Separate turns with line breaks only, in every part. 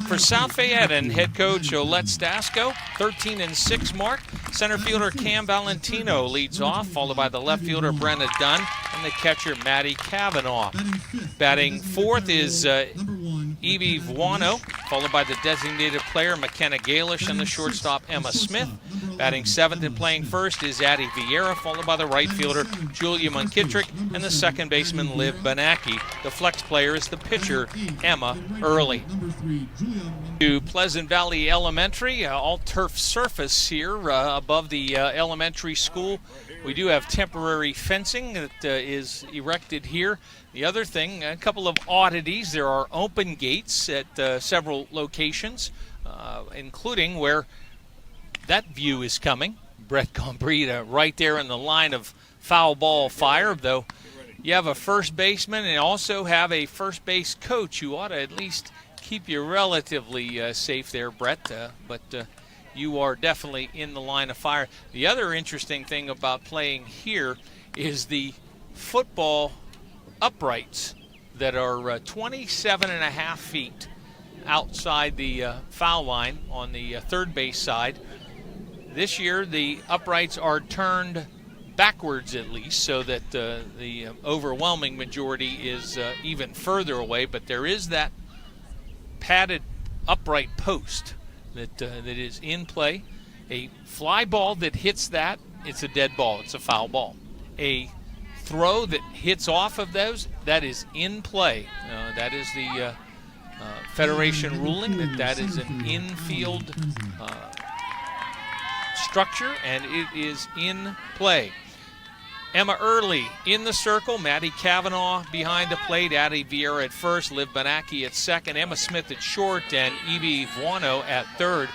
For South Fayette and head coach Olette Stasko, 13-6 mark. Center fielder Cam Valentino leads off, followed by the left fielder Brenna Dunn and the catcher Maddie Kavanaugh. Batting fourth is Evie Vuano, followed by the designated player McKenna Galish and the shortstop Emma Smith. Batting seventh and playing first is Addie Vieira, followed by the right fielder Julia Munkitrick and the second baseman Liv Benacki. The flex player is the pitcher Emma Early. To Pleasant Valley Elementary, all-turf surface here above the elementary school. We do have temporary fencing that is erected here. The other thing, a couple of oddities. There are open gates at several locations, including where that view is coming. Brett Gombrita right there in the line of foul ball fire, though you have a first baseman and also have a first base coach who ought to at least keep you relatively safe there, Brett, but you are definitely in the line of fire. The other interesting thing about playing here is the football uprights that are 27 and a half feet outside the foul line on the third base side. This year the uprights are turned backwards at least, so that the overwhelming majority is even further away, but there is that padded upright post that is in play. A fly ball that hits that, it's a dead ball, it's a foul ball. A throw that hits off of those, that is in play. That is the Federation ruling that is an infield structure, and it is in play. Emma Early in the circle, Maddie Kavanaugh behind the plate, Addie Vieira at first, Liv Benacki at second, Emma Smith at short, and Evie Vuano at third.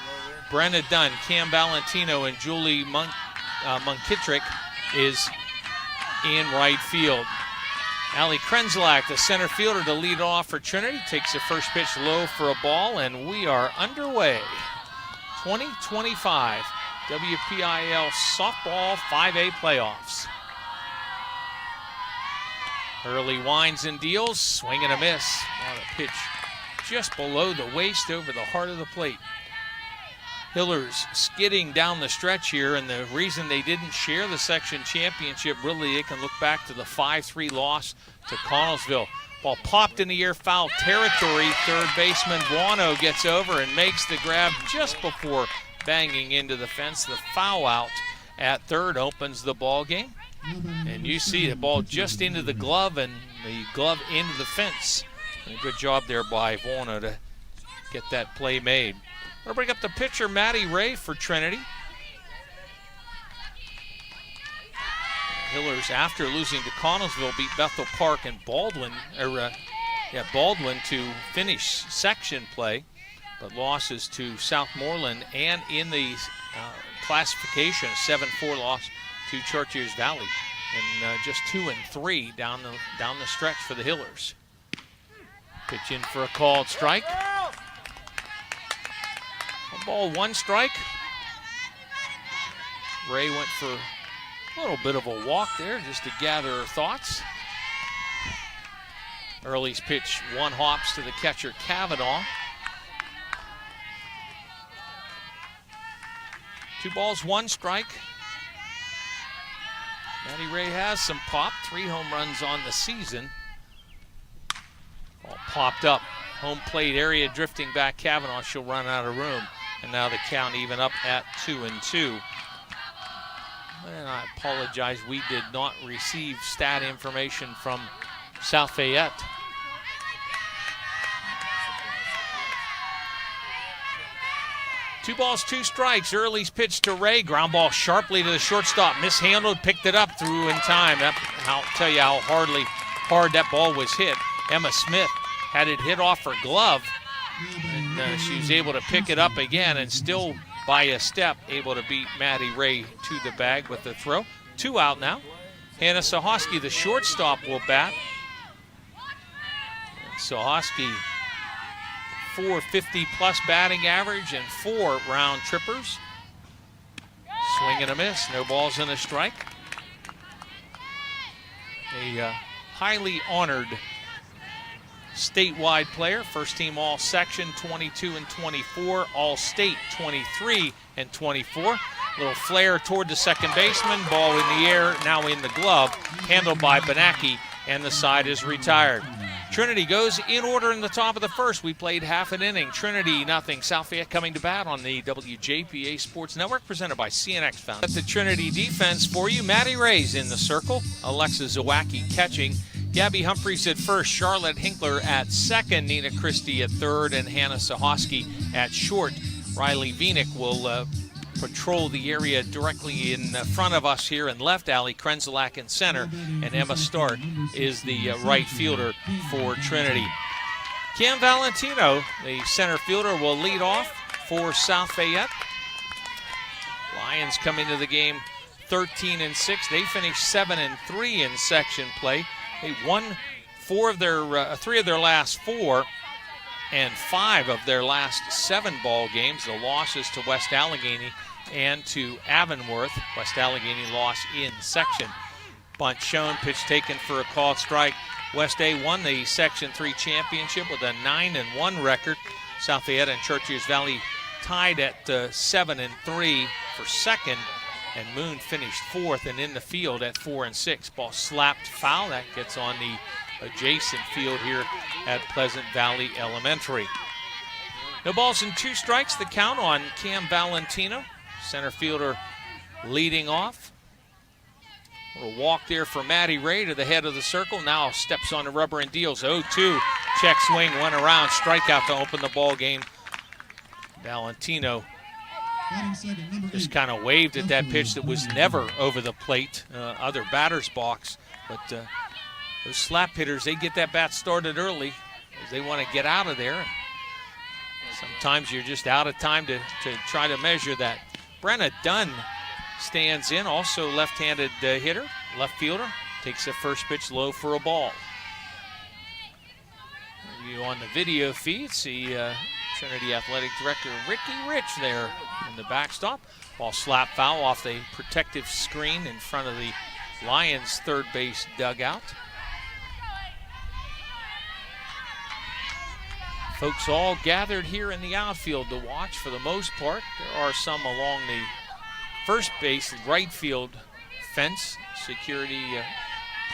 Brenna Dunn, Cam Valentino, and Julie Munkitrick is in right field. Allie Krenzlak, the center fielder, to lead off for Trinity, takes the first pitch low for a ball, and we are underway. 2025 WPIL Softball 5A Playoffs. Early winds and deals, swing and a miss. Now the pitch just below the waist over the heart of the plate. Hillers skidding down the stretch here, and the reason they didn't share the section championship, really they can look back to the 5-3 loss to Connellsville. Ball popped in the air, foul territory. Third baseman Buono gets over and makes the grab just before banging into the fence. The foul out at third opens the ball game. And you see the ball just into the glove and the glove into the fence. And a good job there by Buono to get that play made. We'll bring up the pitcher, Maddie Ray, for Trinity. Hillers, after losing to Connellsville, beat Bethel Park and Baldwin to finish section play, but losses to Southmoreland and in the classification, a 7-4 loss to Chartiers Valley, and just 2-3 down the stretch for the Hillers. Pitch in for a called strike. 1-1 strike. Ray went for a little bit of a walk there just to gather her thoughts. Early's pitch, one hops to the catcher Kavanaugh. 2-1 strike. Maddie Ray has some pop, 3 home runs on the season. Ball popped up, home plate area drifting back Kavanaugh. She'll run out of room. And now the count even up at 2-2. And I apologize, we did not receive stat information from South Fayette. Two balls, 2 strikes. Early's pitch to Ray. Ground ball sharply to the shortstop. Mishandled, picked it up, threw in time. I'll tell you how hard that ball was hit. Emma Smith had it hit off her glove. And she was able to pick it up again and still by a step able to beat Maddie Ray to the bag with the throw. 2 out now. Hannah Sohosky, the shortstop, will bat. Sohosky, 450-plus batting average and 4 round trippers. Swing and a miss. No balls and a strike. A highly honored statewide player, first team all-section 22 and 24, all-state 23 and 24. Little flare toward the second baseman, ball in the air, now in the glove, handled by Benacki, and the side is retired. Trinity goes in order in the top of the first. We played half an inning. Trinity nothing. South Fayette coming to bat on the WJPA Sports Network, presented by CNX Foundation. The Trinity defense for you. Maddie Ray's in the circle. Alexa Zawacki catching. Gabby Humphreys at first. Charlotte Hinkler at second. Nina Christie at third. And Hannah Sahoski at short. Riley Vienick will patrol the area directly in front of us here in left. alley. Krenzlak in center, and Emma Stark is the right fielder for Trinity. Cam Valentino, the center fielder, will lead off for South Fayette. Lions come into the game 13 and 6. They finished 7 and 3 in section play. They won three of their last 4 and 5 of their last 7 ball games. The losses to West Allegheny and to Avonworth. West Allegheny loss in section. Bunt shown, pitch taken for a called strike. West A won the Section 3 championship with a 9-1 record. South Fayette and Churchill Valley tied at 7 and 3 for second, and Moon finished fourth and in the field at 4 and 6. Ball slapped foul. That gets on the adjacent field here at Pleasant Valley Elementary. No balls and 2 strikes. The count on Cam Valentino, center fielder, leading off. A little walk there for Maddie Ray to the head of the circle. Now steps on the rubber and deals 0-2. Check swing, went around, strikeout to open the ball game. Valentino just kind of waved at that pitch that was never over the plate, other batter's box. But those slap hitters, they get that bat started early as they want to get out of there. Sometimes you're just out of time to try to measure that. Brenna Dunn stands in, also left-handed hitter, left fielder, takes the first pitch low for a ball. You on the video feed see Trinity Athletic Director Ricky Rich there in the backstop. Ball slap foul off the protective screen in front of the Lions' third base dugout. Folks all gathered here in the outfield to watch for the most part. There are some along the first base right field fence, security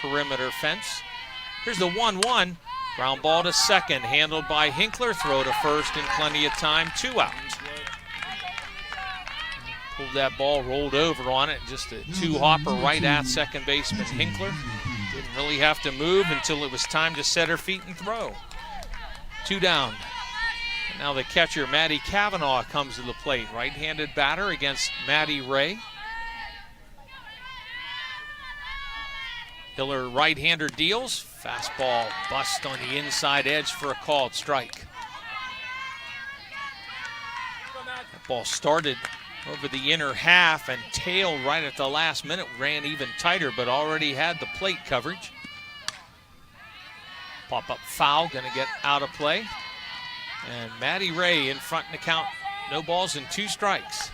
perimeter fence. Here's the 1-1. Ground ball to second, handled by Hinkler. Throw to first in plenty of time. 2 out. Pulled that ball, rolled over on it. Just a 2-hopper right at second baseman Hinkler. Didn't really have to move until it was time to set her feet and throw. 2 down. And now the catcher, Maddie Kavanaugh, comes to the plate. Right-handed batter against Maddie Ray. Hiller right-hander deals. Fastball bust on the inside edge for a called strike. That ball started over the inner half and tailed right at the last minute. Ran even tighter, but already had the plate coverage. Pop-up foul, going to get out of play. And Maddie Ray in front in the count. No balls and 2 strikes.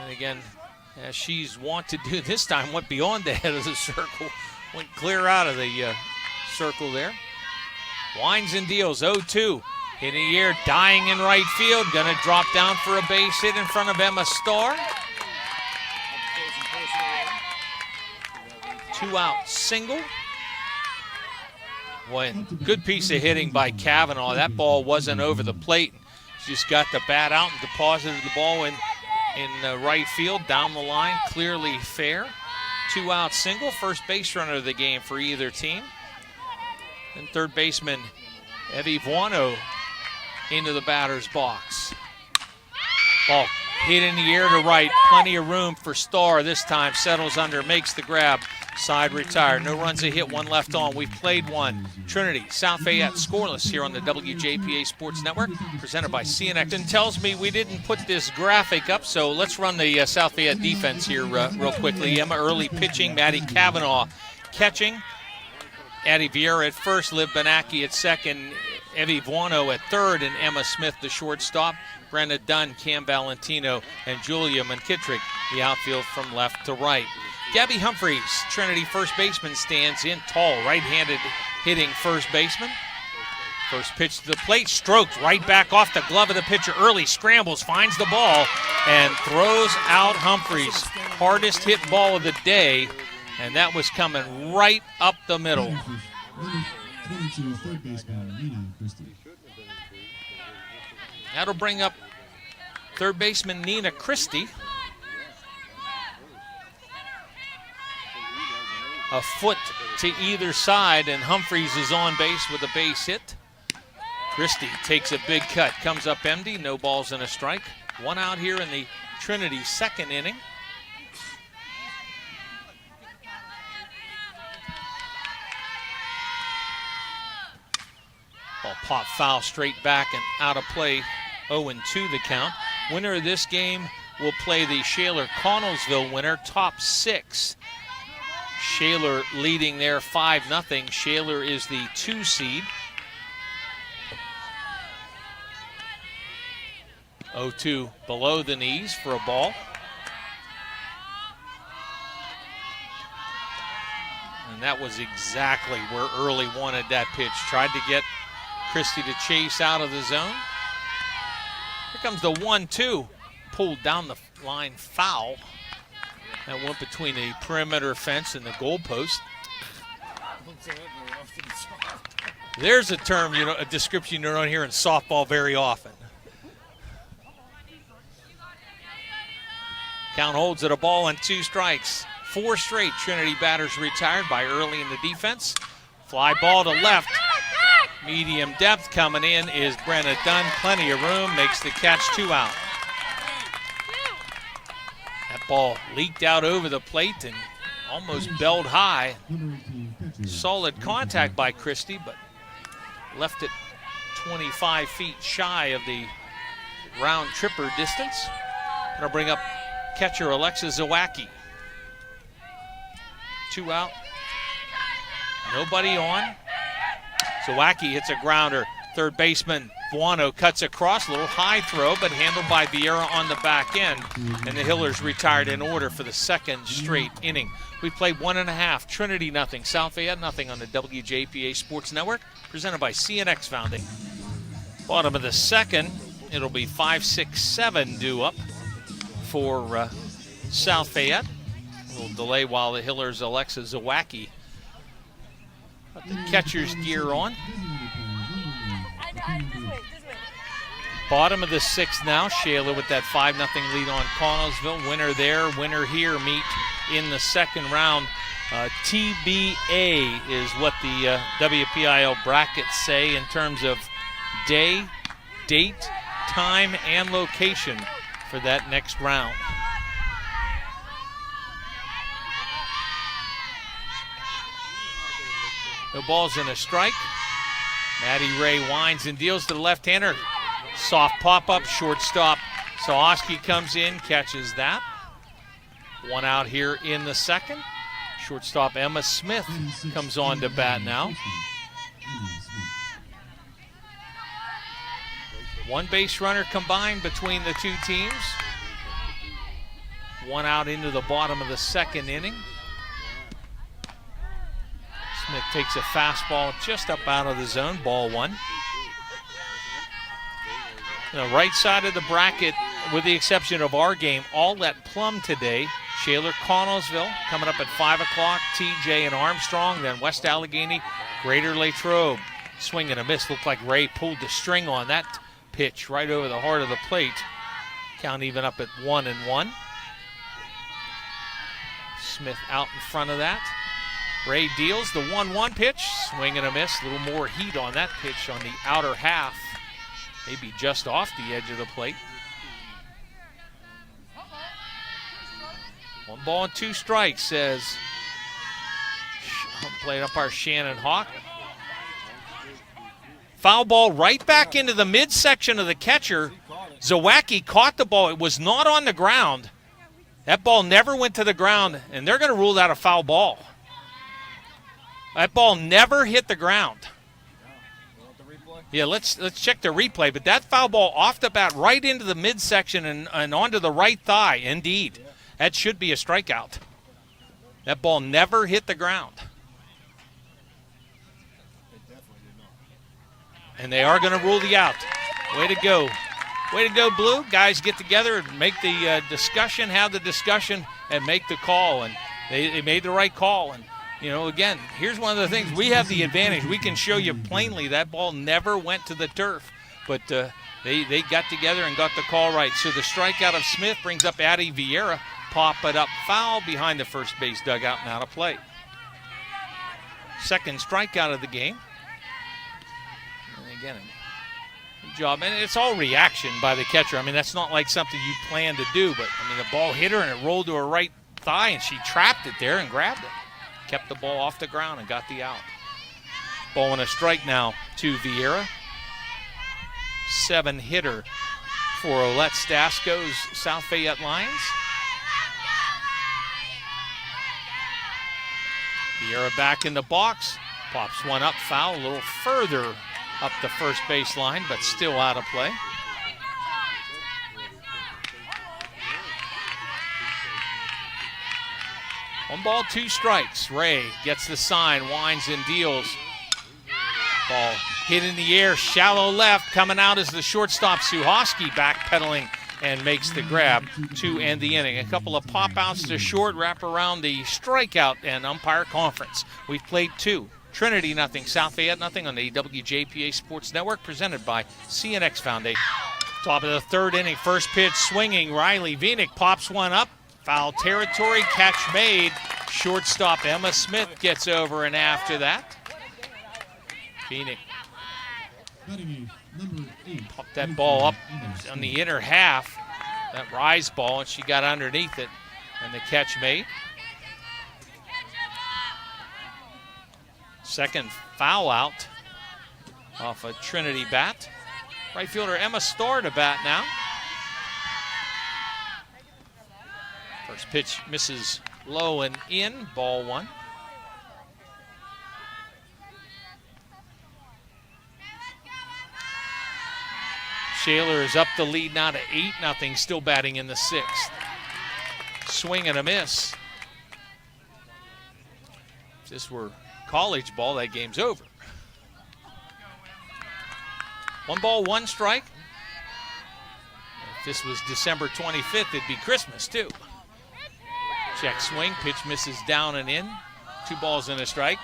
And again, as she's wont to do this time, went beyond the head of the circle. Went clear out of the circle there. Winds and deals, 0-2. In the air, dying in right field. Going to drop down for a base hit in front of Emma Starr. 2 out single. One good piece of hitting by Kavanaugh. That ball wasn't over the plate. She just got the bat out and deposited the ball in right field, down the line, clearly fair. 2 out single, first base runner of the game for either team. And third baseman Evie Buono into the batter's box. Ball hit in the air to right, plenty of room for Starr this time, settles under, makes the grab. Side retired. No runs, a hit, 1 left on. We've played 1. Trinity, South Fayette scoreless here on the WJPA Sports Network, presented by CNX. And tells me we didn't put this graphic up, so let's run the South Fayette defense here real quickly. Emma Early pitching, Maddie Kavanaugh catching. Addie Vieira at first, Liv Benacki at second, Evie Buono at third, and Emma Smith, the shortstop. Brenna Dunn, Cam Valentino, and Julia McKittrick, the outfield from left to right. Gabby Humphreys, Trinity first baseman, stands in tall, right-handed hitting first baseman. First pitch to the plate, stroked right back off the glove of the pitcher early, scrambles, finds the ball, and throws out Humphreys. Hardest hit ball of the day, and that was coming right up the middle. That'll bring up third baseman Nina Christie. A foot to either side, and Humphreys is on base with a base hit. Christie takes a big cut, comes up empty, no balls and a strike. One out here in the Trinity second inning. Ball popped foul straight back and out of play, 0-2 the count. Winner of this game will play the Shaler-Connellsville winner, top six. Shaler leading there 5-0. Shaler is the 2 seed. 0-2 below the knees for a ball. And that was exactly where Early wanted that pitch. Tried to get Christie to chase out of the zone. Here comes the 1-2. Pulled down the line foul. That went between the perimeter fence and the goalpost. There's a term, a description you don't hear in softball very often. Count holds at a ball and 2 strikes. 4 straight Trinity batters retired by Early in the defense. Fly ball to left. Medium depth coming in is Brenna Dunn. Plenty of room, makes the catch, 2 out. That ball leaked out over the plate and almost belled high. Solid contact by Christie, but left it 25 feet shy of the round tripper distance. That'll bring up catcher Alexa Zawacki. 2 out. Nobody on. Zawacki hits a grounder. Third baseman Buono cuts across. A little high throw, but handled by Vieira on the back end. And the Hillers retired in order for the second straight inning. We played 1.5. Trinity nothing. South Fayette nothing on the WJPA Sports Network. Presented by CNX Founding. Bottom of the second. It'll be 5-6-7 due up for South Fayette. A little delay while the Hillers' Alexa Zawacki got the catcher's gear on. Bottom of the 6th now. Shaler with that 5-0 lead on Connellsville. Winner there, winner here meet in the second round. TBA is what the WPIL brackets say in terms of day, date, time, and location for that next round. No balls and a strike. Maddie Ray winds and deals to the left-hander. Soft pop-up, shortstop. Sawoski comes in, catches that. 1 out here in the second. Shortstop Emma Smith comes on to bat now. 1 base runner combined between the 2 teams. 1 out into the bottom of the second inning. Smith takes a fastball just up out of the zone, ball 1. The right side of the bracket, with the exception of our game, all at plum today. Shaler-Connellsville coming up at 5 o'clock. TJ and Armstrong, then West Allegheny, Greater Latrobe. Swing and a miss. Looked like Ray pulled the string on that pitch right over the heart of the plate. Count even up at 1-1. Smith out in front of that. Ray deals the 1-1 pitch. Swing and a miss. A little more heat on that pitch on the outer half. Maybe just off the edge of the plate. 1 ball and 2 strikes, says plate umpire Shannon Hawk. Foul ball right back into the midsection of the catcher. Zawacki caught the ball. It was not on the ground. That ball never went to the ground, and they're going to rule that a foul ball. That ball never hit the ground. Yeah, let's check the replay. But that foul ball off the bat right into the midsection and onto the right thigh, indeed. That should be a strikeout. That ball never hit the ground. And they are going to rule the out. Way to go. Way to go, Blue. Guys get together and make the discussion, have the discussion, and make the call. And they made the right call. And, you know, again, here's one of the things. We have the advantage. We can show you plainly that ball never went to the turf. But they got together and got the call right. So the strikeout of Smith brings up Addie Vieira. Pop it up foul behind the first base dugout and out of play. Second strikeout of the game. And again, good job. And it's all reaction by the catcher. I mean, that's not like something you plan to do. But, I mean, the ball hit her and it rolled to her right thigh, and she trapped it there and grabbed it. Kept the ball off the ground and got the out. Ball and a strike now to Vieira. 7-hitter for Olette Stasko's South Fayette Lions. Vieira back in the box. Pops one up, foul, a little further up the first base line, but still out of play. One ball, two strikes. Ray gets the sign, winds and deals. Ball hit in the air, shallow left. Coming out is the shortstop, Suhoski, backpedaling and makes the grab to end the inning. A couple of pop-outs to short, wrap around the strikeout and umpire conference. We've played two. Trinity nothing, South Fayette nothing on the WJPA Sports Network, presented by CNX Foundation. Top of the third inning, first pitch swinging. Riley Vinik pops one up. Foul territory, catch made. Shortstop Emma Smith gets over and after that. Vinik popped that ball up on the inner half, that rise ball, and she got underneath it, and the catch made. Second foul out off a Trinity bat. Right fielder Emma Starr to bat now. First pitch misses low and in, ball one. Shaler is up the lead now to 8-0, still batting in the sixth. Swing and a miss. If this were college ball, that game's over. 1 ball, 1 strike. If this was December 25th, it'd be Christmas too. Check swing, pitch misses down and in. 2 balls and a strike.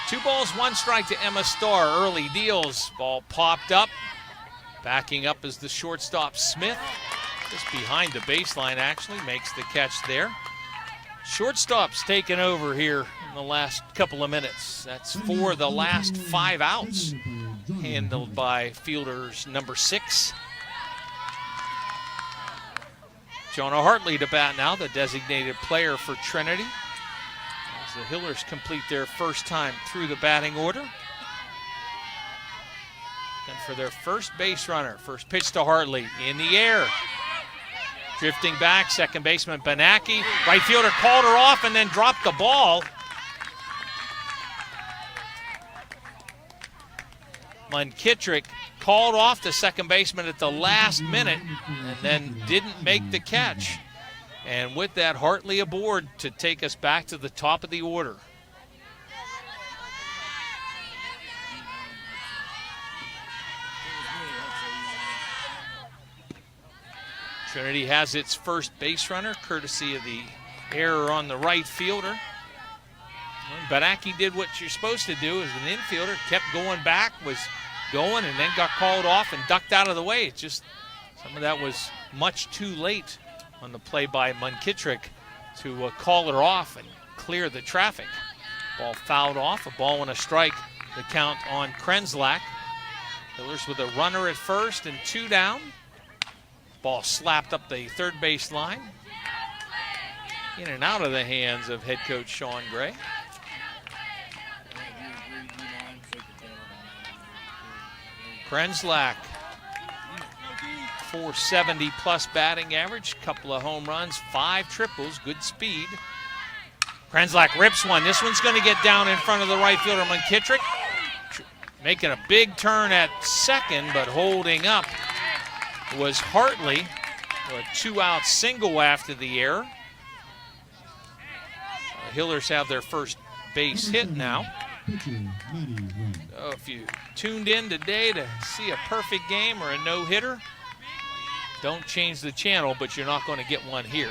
Two balls, 1 strike to Emma Starr. Early deals. Ball popped up. Backing up is the shortstop Smith. Just behind the baseline, actually. Makes the catch there. Shortstop's taken over here in the last couple of minutes. That's for the last 5 outs. Handled by fielders number 6. Jonah Hartley to bat now, the designated player for Trinity. As the Hillers complete their first time through the batting order. And for their first base runner, first pitch to Hartley in the air. Drifting back, second baseman Benacki. Right fielder called her off and then dropped the ball. Munkitrick called off the second baseman at the last minute and then didn't make the catch. And with that, Hartley aboard to take us back to the top of the order. Trinity has its first base runner, courtesy of the error on the right fielder. Benacki did what you're supposed to do as an infielder, kept going back, was going, and then got called off and ducked out of the way. It's just some of that was much too late on the play by Munkitrick to call her off and clear the traffic. Ball fouled off, a ball and a strike. The count on Krenslak. Hillers with a runner at first and 2 down. Ball slapped up the third base line. In and out of the hands of head coach Sean Gray. Krenslak, 470 plus batting average, couple of home runs, 5 triples, good speed. Krenslak rips one. This one's going to get down in front of the right fielder, Munkitrick. Making a big turn at second, but holding up was Hartley. A 2-out single after the error. Hillers have their first base hit now. So if you tuned in today to see a perfect game or a no-hitter, don't change the channel, but you're not going to get one here.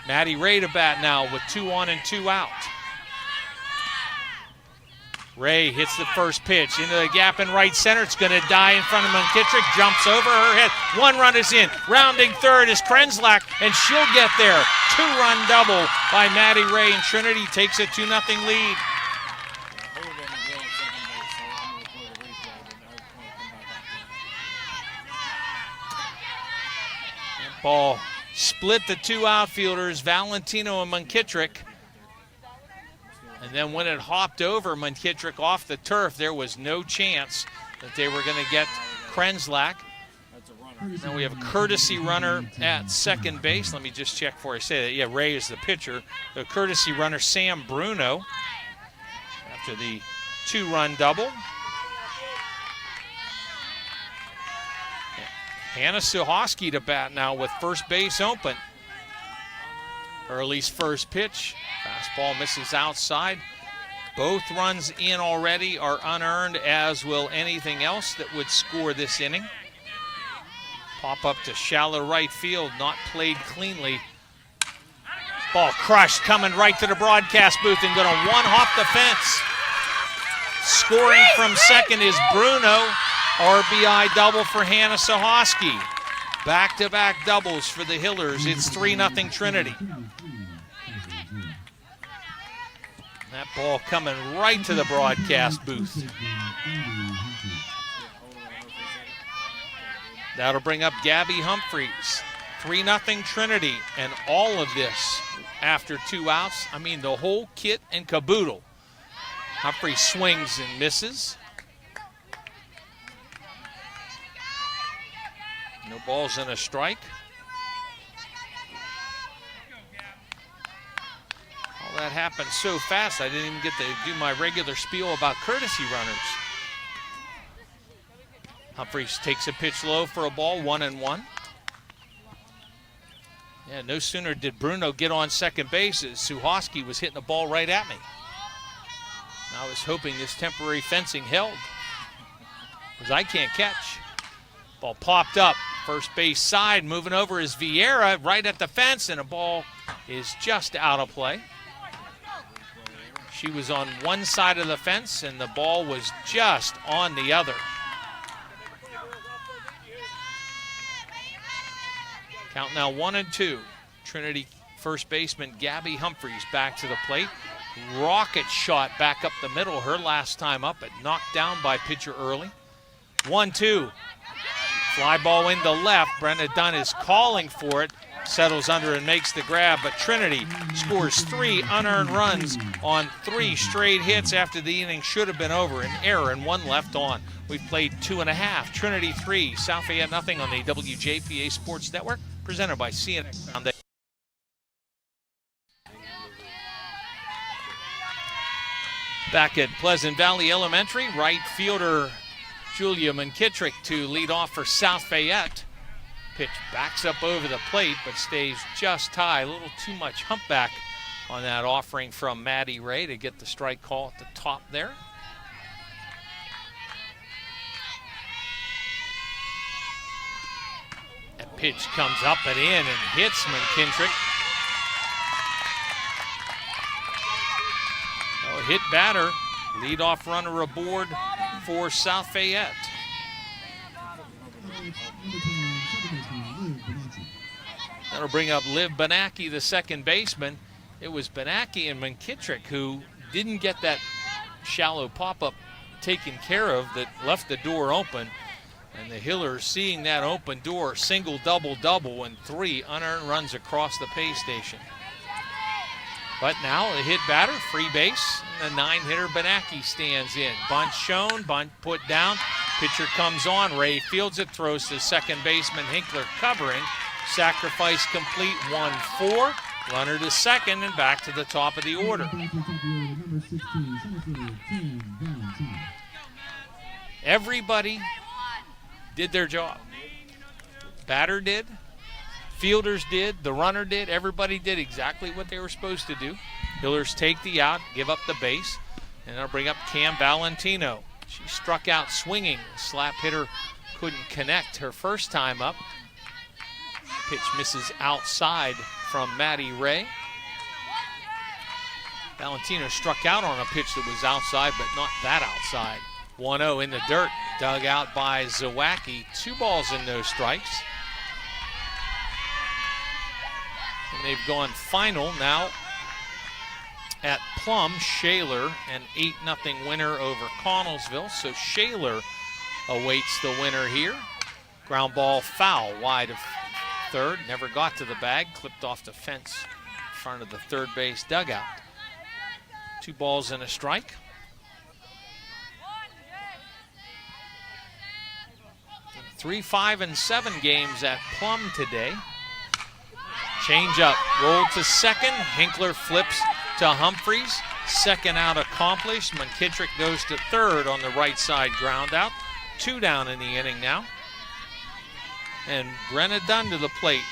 Maddie Ray to bat now with 2 on and 2 out. Ray hits the first pitch into the gap in right center. It's going to die in front of McKittrick. Jumps over her head. 1 run is in. Rounding third is Krenslak, and she'll get there. 2-run double by Maddie Ray, and Trinity takes a 2-0 lead. That ball split the 2 outfielders, Valentino and McKittrick. And then when it hopped over McKittrick off the turf, there was no chance that they were going to get Krenslak. Now we have a courtesy runner at second base. Let me just check before I say that. Yeah, Ray is the pitcher. The courtesy runner, Sam Bruno, after the 2-run double. Hannah Suhosky to bat now with first base open. Early's first pitch. Fastball misses outside. Both runs in already are unearned, as will anything else that would score this inning. Pop up to shallow right field, not played cleanly. Ball crushed, coming right to the broadcast booth and going to one-hop the fence. Scoring from second is Bruno. RBI double for Hannah Suhosky. Back-to-back doubles for the Hillers. It's 3-0 Trinity. That ball coming right to the broadcast booth. That'll bring up Gabby Humphreys. 3-0 Trinity, and all of this after 2 outs. I mean, the whole kit and caboodle. Humphreys swings and misses. No balls and a strike. All that happened so fast, I didn't even get to do my regular spiel about courtesy runners. Humphreys takes a pitch low for a ball, 1-1. Yeah, no sooner did Bruno get on second base as Suhosky was hitting the ball right at me. I was hoping this temporary fencing held, because I can't catch. Ball popped up, first base side, moving over is Vieira, right at the fence, and a ball is just out of play. She was on one side of the fence, and the ball was just on the other. Count now 1-2. Trinity first baseman Gabby Humphreys back to the plate. Rocket shot back up the middle. Her last time up, but knocked down by pitcher early. 1-2. Fly ball into left. Brenda Dunn is calling for it. Settles under and makes the grab, but Trinity scores 3 unearned runs on 3 straight hits after the inning should have been over. An error and 1 left on. We've played 2.5. Trinity 3, South Fayette nothing on the WJPA Sports Network, presented by CNX Foundation. Back at Pleasant Valley Elementary, right fielder Julia McKittrick to lead off for South Fayette. Pitch backs up over the plate, but stays just high. A little too much humpback on that offering from Maddie Ray to get the strike call at the top there. That pitch comes up and in and hits McKittrick. Oh, hit batter, leadoff runner aboard for South Fayette. That'll bring up Liv Benacki, the second baseman. It was Benacki and McKittrick who didn't get that shallow pop-up taken care of that left the door open. And the Hillers, seeing that open door, single, double, double, and 3 unearned runs across the pay station. But now a hit batter, free base, and the 9-hitter Benacki stands in. Bunt shown, bunt put down. Pitcher comes on, Ray fields it, throws to second baseman Hinkler covering. Sacrifice complete, 1-4. Runner to second and back to the top of the order. Everybody did their job. Batter did, fielders did, the runner did. Everybody did exactly what they were supposed to do. Hillers take the out, give up the base, and they'll bring up Cam Valentino. She struck out swinging. Slap hitter couldn't connect her first time up. Pitch misses outside from Maddie Ray. Valentino struck out on a pitch that was outside, but not that outside. 1-0 in the dirt, dug out by Zawacki. 2 balls and no strikes. And they've gone final now at Plum. Shaler, an 8-0 winner over Connellsville. So Shaler awaits the winner here. Ground ball foul wide of third. Never got to the bag. Clipped off the fence in front of the third base dugout. 2 balls and a strike. 3, 5, and 7 games at Plum today. Change up, roll to second. Hinkler flips to Humphreys. Second out accomplished. McKittrick goes to third on the right side ground out. 2 down in the inning now. And Brenna Dunn to the plate.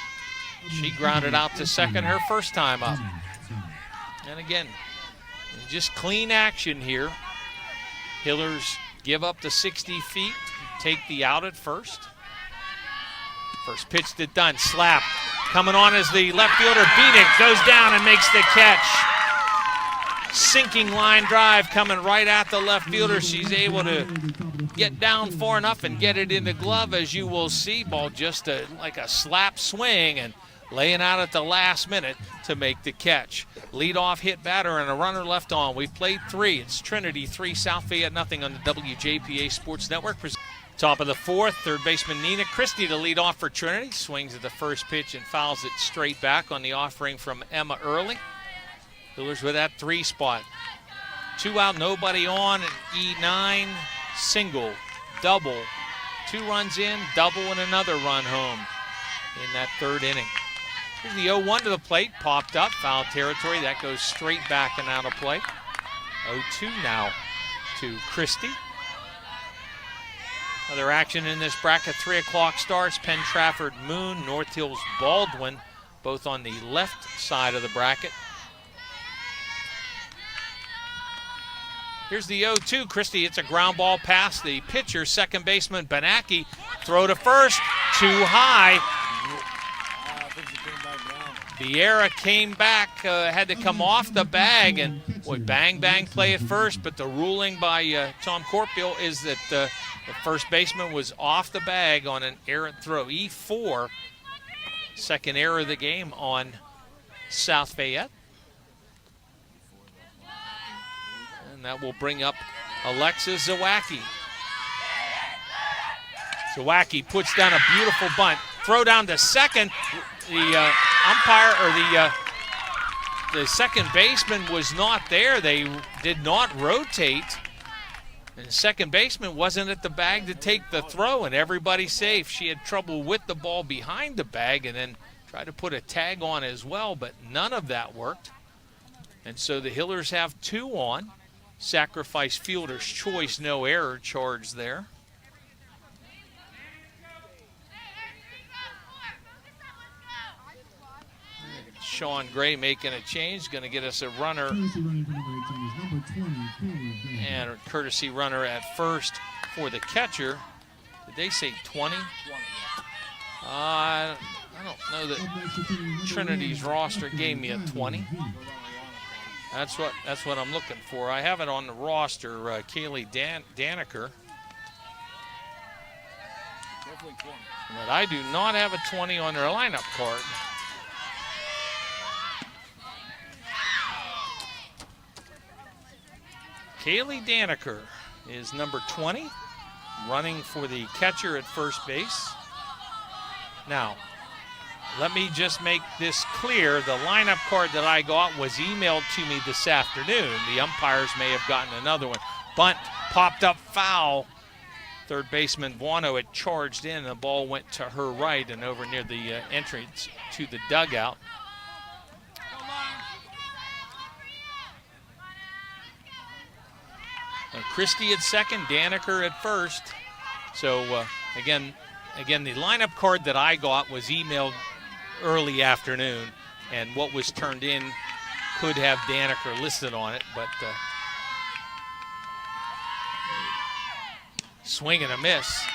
She grounded out to second her first time up. And again, just clean action here. Hillers give up the 60 feet, take the out at first. First pitch to Dunn, slap. Coming on as the left fielder, Beanick goes down and makes the catch. Sinking line drive coming right at the left fielder. She's able to get down far enough and get it in the glove, as you will see. Ball just like a slap swing and laying out at the last minute to make the catch. Leadoff hit batter and a runner left on. We've played 3. It's Trinity 3, South Fayette 0 on the WJPA Sports Network. Top of the 4th, third baseman Nina Christie to lead off for Trinity. Swings at the first pitch and fouls it straight back on the offering from Emma Early. Hillers with that 3 spot. 2 out, nobody on, an E9, single, double. 2 runs in, double, and another run home in that third inning. Here's the 0-1 to the plate, popped up, foul territory. That goes straight back and out of play. 0-2 now to Christie. Other action in this bracket, 3 o'clock starts. Penn Trafford Moon, North Hills Baldwin, both on the left side of the bracket. Here's the 0-2. Christie hits a ground ball past the pitcher, second baseman Benacki. Throw to first, too high. Vieira came back, had to come off the bag, and boy, bang, bang play at first, but the ruling by Tom Corpio is that the first baseman was off the bag on an errant throw. E4, second error of the game on South Fayette. And that will bring up Alexis Zawacki. Zawacki puts down a beautiful bunt. Throw down to second. The umpire, or the second baseman was not there. They did not rotate. And the second baseman wasn't at the bag to take the throw, and everybody's safe. She had trouble with the ball behind the bag and then tried to put a tag on as well, but none of that worked. And so the Hillers have 2 on. Sacrifice fielder's choice, no error charge there. Sean Gray making a change, going to get us a runner and a courtesy runner at first for the catcher. Did they say 20? I don't know that Trinity's roster gave me a 20. That's what I'm looking for. I have it on the roster. Kaylee Daniker. But I do not have a 20 on their lineup card. Kaylee Daniker is number 20, running for the catcher at first base. Now, let me just make this clear. The lineup card that I got was emailed to me this afternoon. The umpires may have gotten another one. Bunt popped up foul. Third baseman Buono had charged in. The ball went to her right and over near the entrance to the dugout. Christie at second, Daniker at first. So again, the lineup card that I got was emailed early afternoon, and what was turned in could have Daniker listed on it, but swing and a miss.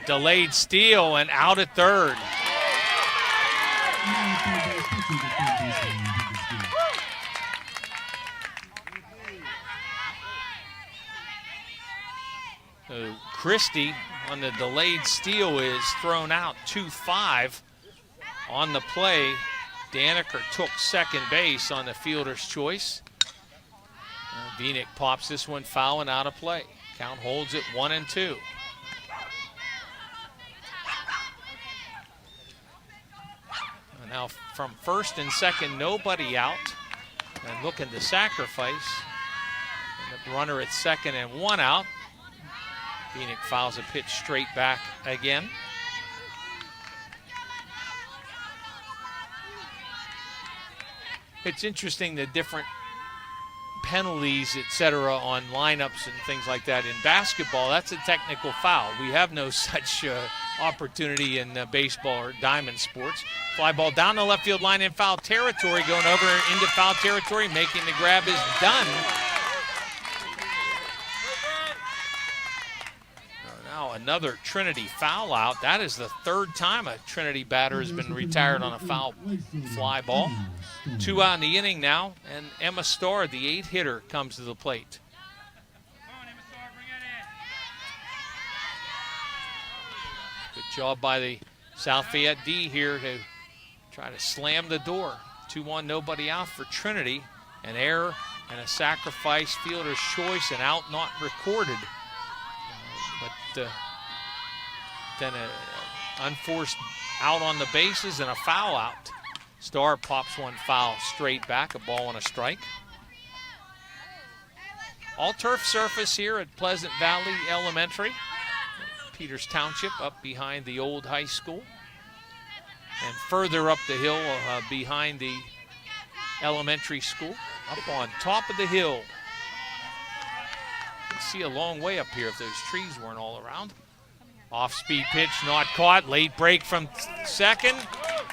Delayed steal and out at third. Christie on the delayed steal is thrown out 2-5 on the play. Daniker took second base on the fielder's choice. Vinik pops this one foul and out of play. Count holds it 1-2. Now from first and second, nobody out. And looking to sacrifice. And the runner at second and one out. Vinik fouls a pitch straight back again. It's interesting the different penalties, etc., on lineups and things like that. In basketball, that's a technical foul. We have no such opportunity in baseball or diamond sports. Fly ball down the left field line in foul territory, going over into foul territory, making the grab is done. Now another Trinity foul out. That is the third time a Trinity batter has been retired on a foul fly ball. 2 out in the inning now, and Emma Starr, the 8 hitter, comes to the plate. Good job by the South Fayette D here to try to slam the door. 2-1, nobody out for Trinity. An error and a sacrifice, fielder's choice, and out not recorded. But then an unforced out on the bases and a foul out. Starr pops one foul straight back, a ball and a strike. All turf surface here at Pleasant Valley Elementary. Peters Township up behind the old high school. And further up the hill behind the elementary school. Up on top of the hill. You can see a long way up here if those trees weren't all around. Off-speed pitch not caught. Late break from second.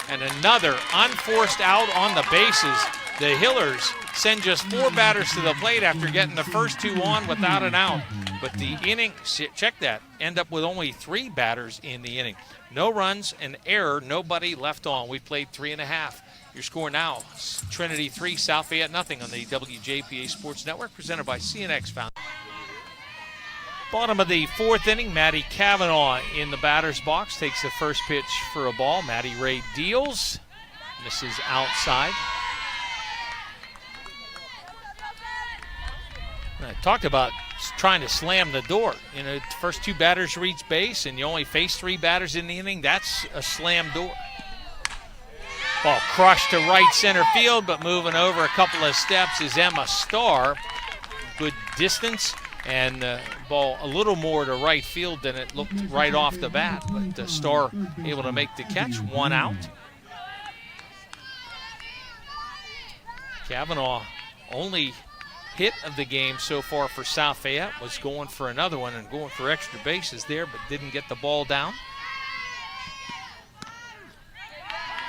And another unforced out on the bases. The Hillers send just 4 batters to the plate after getting the first 2 on without an out. But the inning, check that, end up with only 3 batters in the inning. No runs, an error, nobody left on. We played 3.5. Your score now, Trinity 3, South Fayette nothing on the WJPA Sports Network, presented by CNX Foundation. Bottom of the 4th inning, Maddie Kavanaugh in the batter's box, takes the first pitch for a ball. Maddie Ray deals, misses outside. I talked about trying to slam the door. You know, the first 2 batters reach base and you only face 3 batters in the inning, that's a slam door. Ball crushed to right center field, but moving over a couple of steps is Emma Starr. Good distance. And the ball a little more to right field than it looked right off the bat. But Starr able to make the catch, 1 out. Kavanaugh, only hit of the game so far for South Fayette, was going for another one and going for extra bases there, but didn't get the ball down.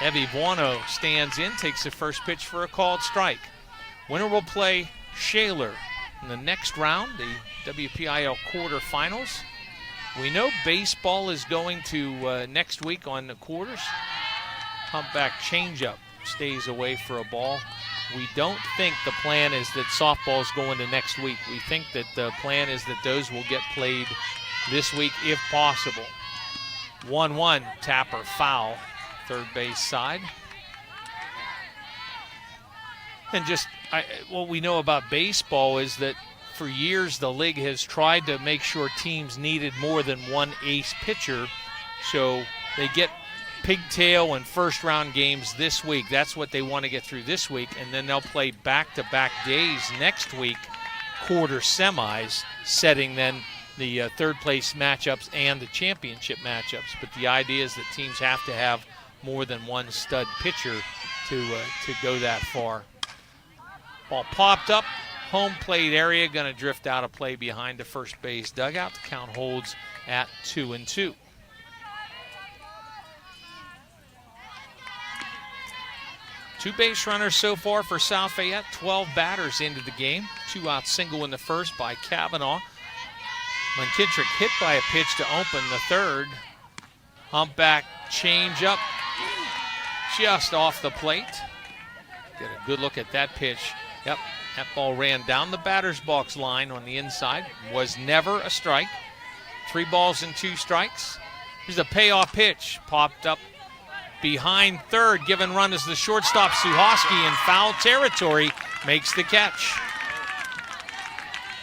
Evie Buono stands in, takes the first pitch for a called strike. Winner will play Shaler in the next round, the WPIL quarterfinals. We know baseball is going to next week on the quarters. Humpback changeup stays away for a ball. We don't think the plan is that softball is going to next week. We think that the plan is that those will get played this week if possible. 1-1, Tapper foul, third base side. And just what we know about baseball is that for years the league has tried to make sure teams needed more than 1 ace pitcher, so they get pigtail and first round games this week. That's what they want to get through this week, and then they'll play back-to-back days next week, quarter semis, setting then the third place matchups and the championship matchups. But the idea is that teams have to have more than 1 stud pitcher to go that far. Ball popped up, home plate area, going to drift out of play behind the first base dugout. The count holds at 2-2. 2 base runners so far for South Fayette, 12 batters into the game. 2-out single in the first by Kavanaugh. McKittrick hit by a pitch to open the third. Humpback change-up just off the plate. Get a good look at that pitch. Yep, that ball ran down the batter's box line on the inside. Was never a strike. 3 balls and 2 strikes. Here's a payoff pitch. Popped up behind third. Given run as the shortstop, Suhoski, in foul territory, makes the catch.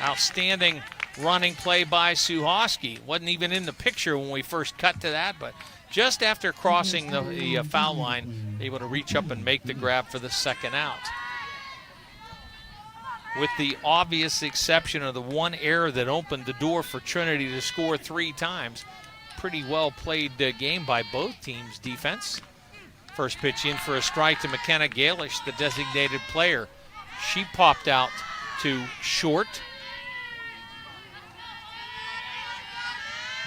Outstanding running play by Suhoski. Wasn't even in the picture when we first cut to that, but just after crossing the foul line, able to reach up and make the grab for the second out. With the obvious exception of the one error that opened the door for Trinity to score 3 times. Pretty well played game by both teams' defense. First pitch in for a strike to McKenna Galish, the designated player. She popped out to short.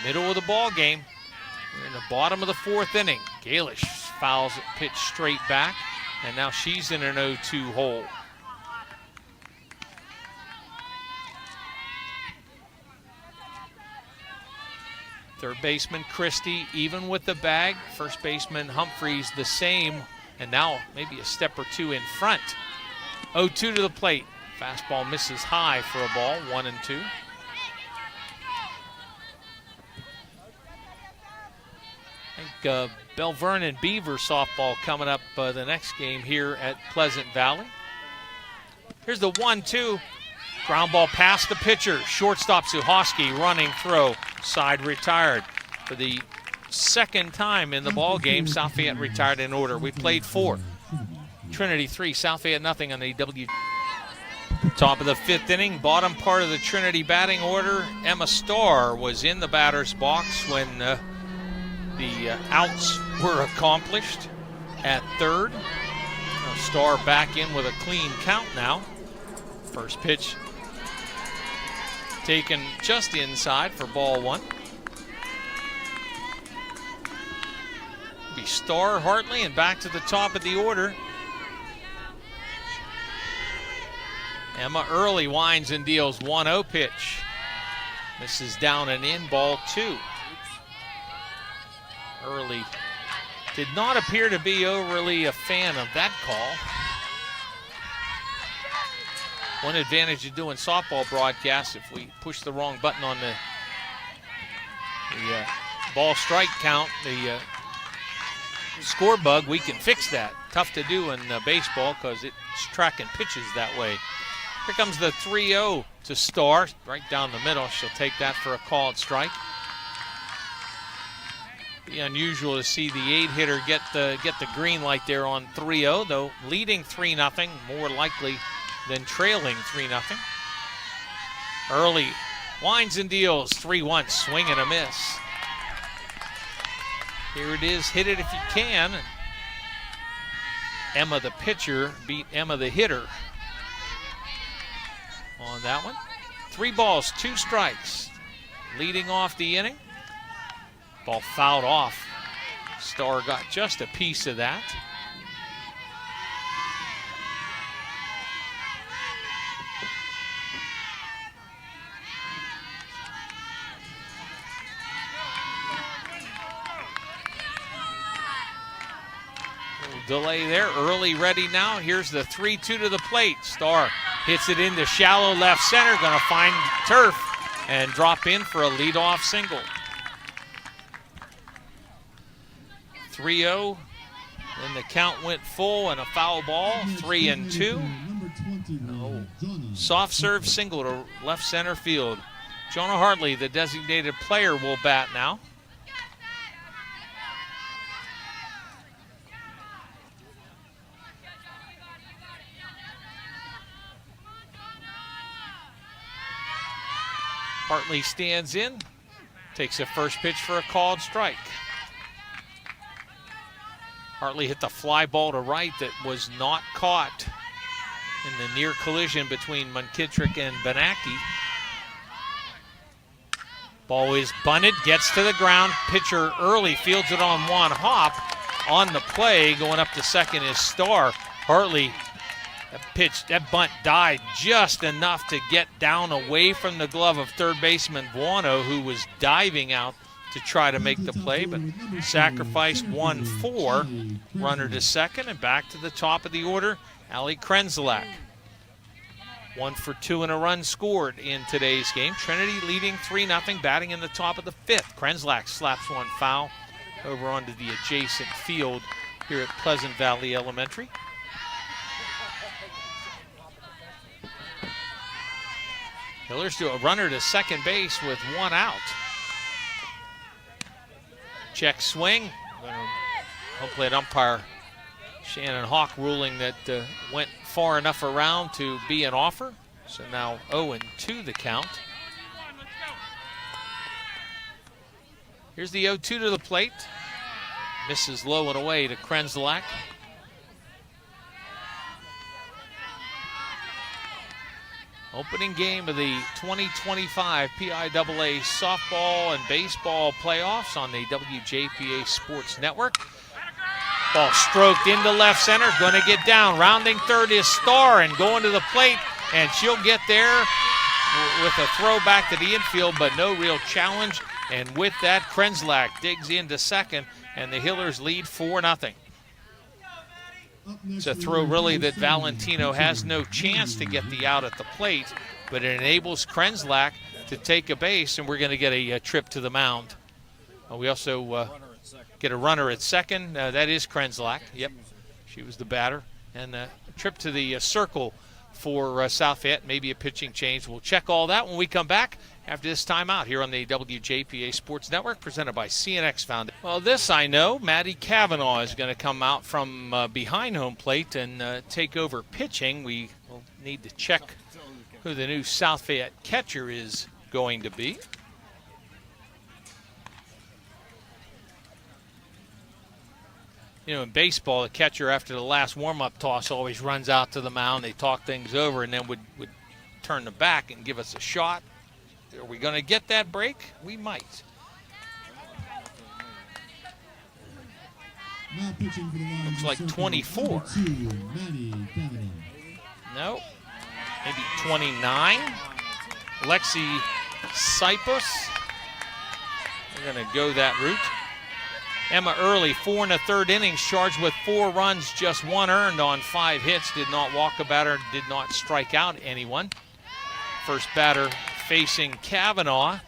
Middle of the ball game. We're in the bottom of the 4th inning. Galish fouls it, pitch straight back, and now she's in an 0-2 hole. Third baseman Christie even with the bag. First baseman Humphreys the same, and now maybe a step or 2 in front. 0-2 to the plate. Fastball misses high for a ball, 1-2. I think Belle Vernon Beaver softball coming up the next game here at Pleasant Valley. Here's the 1-2. Ground ball past the pitcher. Shortstop Suhoski running throw. Side retired. For the second time in the ball game, South Fayette retired in order. We played 4. Trinity 3, South Fayette nothing on the W. Top of the 5th inning, bottom part of the Trinity batting order. Emma Starr was in the batter's box when the outs were accomplished at third. Starr back in with a clean count now. First pitch taken just inside for ball 1. Be Starr, Hartley, and back to the top of the order. Emma early winds and deals 1-0 pitch. Misses down and in, ball 2. Early did not appear to be overly a fan of that call. One advantage of doing softball broadcasts, if we push the wrong button on the ball strike count, the score bug, we can fix that. Tough to do in baseball because it's tracking pitches that way. Here comes the 3-0 to Starr, right down the middle. She'll take that for a called strike. Be unusual to see the 8-hitter get the green light there on 3-0, though leading 3-0, more likely than trailing 3-0. Early winds and deals 3-1, swing and a miss. Here it is, hit it if you can. Emma the pitcher beat Emma the hitter on that one. 3 balls, 2 strikes. Leading off the inning. Ball fouled off. Starr got just a piece of that. Delay there, early ready now. Here's the 3-2 to the plate. Starr hits it into shallow left center, gonna find turf and drop in for a leadoff single. 3-0, then the count went full and a foul ball, 3-2. Oh, soft serve single to left center field. Jonah Hartley, the designated player, will bat now. Hartley stands in, takes a first pitch for a called strike. Hartley hit the fly ball to right that was not caught in the near collision between McKittrick and Benacki. Ball is bunted, gets to the ground. Pitcher early fields it on one hop. On the play, going up to second is Starr. Hartley, that bunt died just enough to get down away from the glove of third baseman Buono, who was diving out to try to make the play, but sacrificed 1-4. Runner to second, and back to the top of the order, Ali Krenzlak. 1 for 2 and a run scored in today's game. Trinity leading 3-0, batting in the top of the 5th. Krenzlak slaps one foul over onto the adjacent field here at Pleasant Valley Elementary. Hillers do a runner to second base with 1 out. Check swing. Home plate umpire Shannon Hawk ruling that went far enough around to be an offer. So now 0-2 the count. Here's the 0-2 to the plate. Misses low and away to Krenzlak. Opening game of the 2025 PIAA softball and baseball playoffs on the WJPA Sports Network. Ball stroked into left center, going to get down. Rounding third is Starr and going to the plate, and she'll get there with a throw back to the infield, but no real challenge. And with that, Krenzlak digs into second, and the Hillers lead 4-0. It's a throw really that Valentino has no chance to get the out at the plate, but it enables Krenzlak to take a base, and we're going to get a trip to the mound. We also get a runner at second. That is Krenzlak. Yep, she was the batter. And a trip to the circle for South Fayette, maybe a pitching change. We'll check all that when we come back after this timeout here on the WJPA Sports Network, presented by CNX Foundation. Well, this I know, Maddie Kavanaugh is going to come out from behind home plate and take over pitching. We will need to check who the new South Fayette catcher is going to be. You know, in baseball, the catcher after the last warm-up toss always runs out to the mound. They talk things over and then would turn the back and give us a shot. Are we going to get that break? We might. Looks like 24. No, maybe 29. Lexi Sipos. We're going to go that route. Emma Early, 4 1/3 innings, charged with 4 runs, just 1 earned on 5 hits. Did not walk a batter, did not strike out anyone. First batter facing Kavanaugh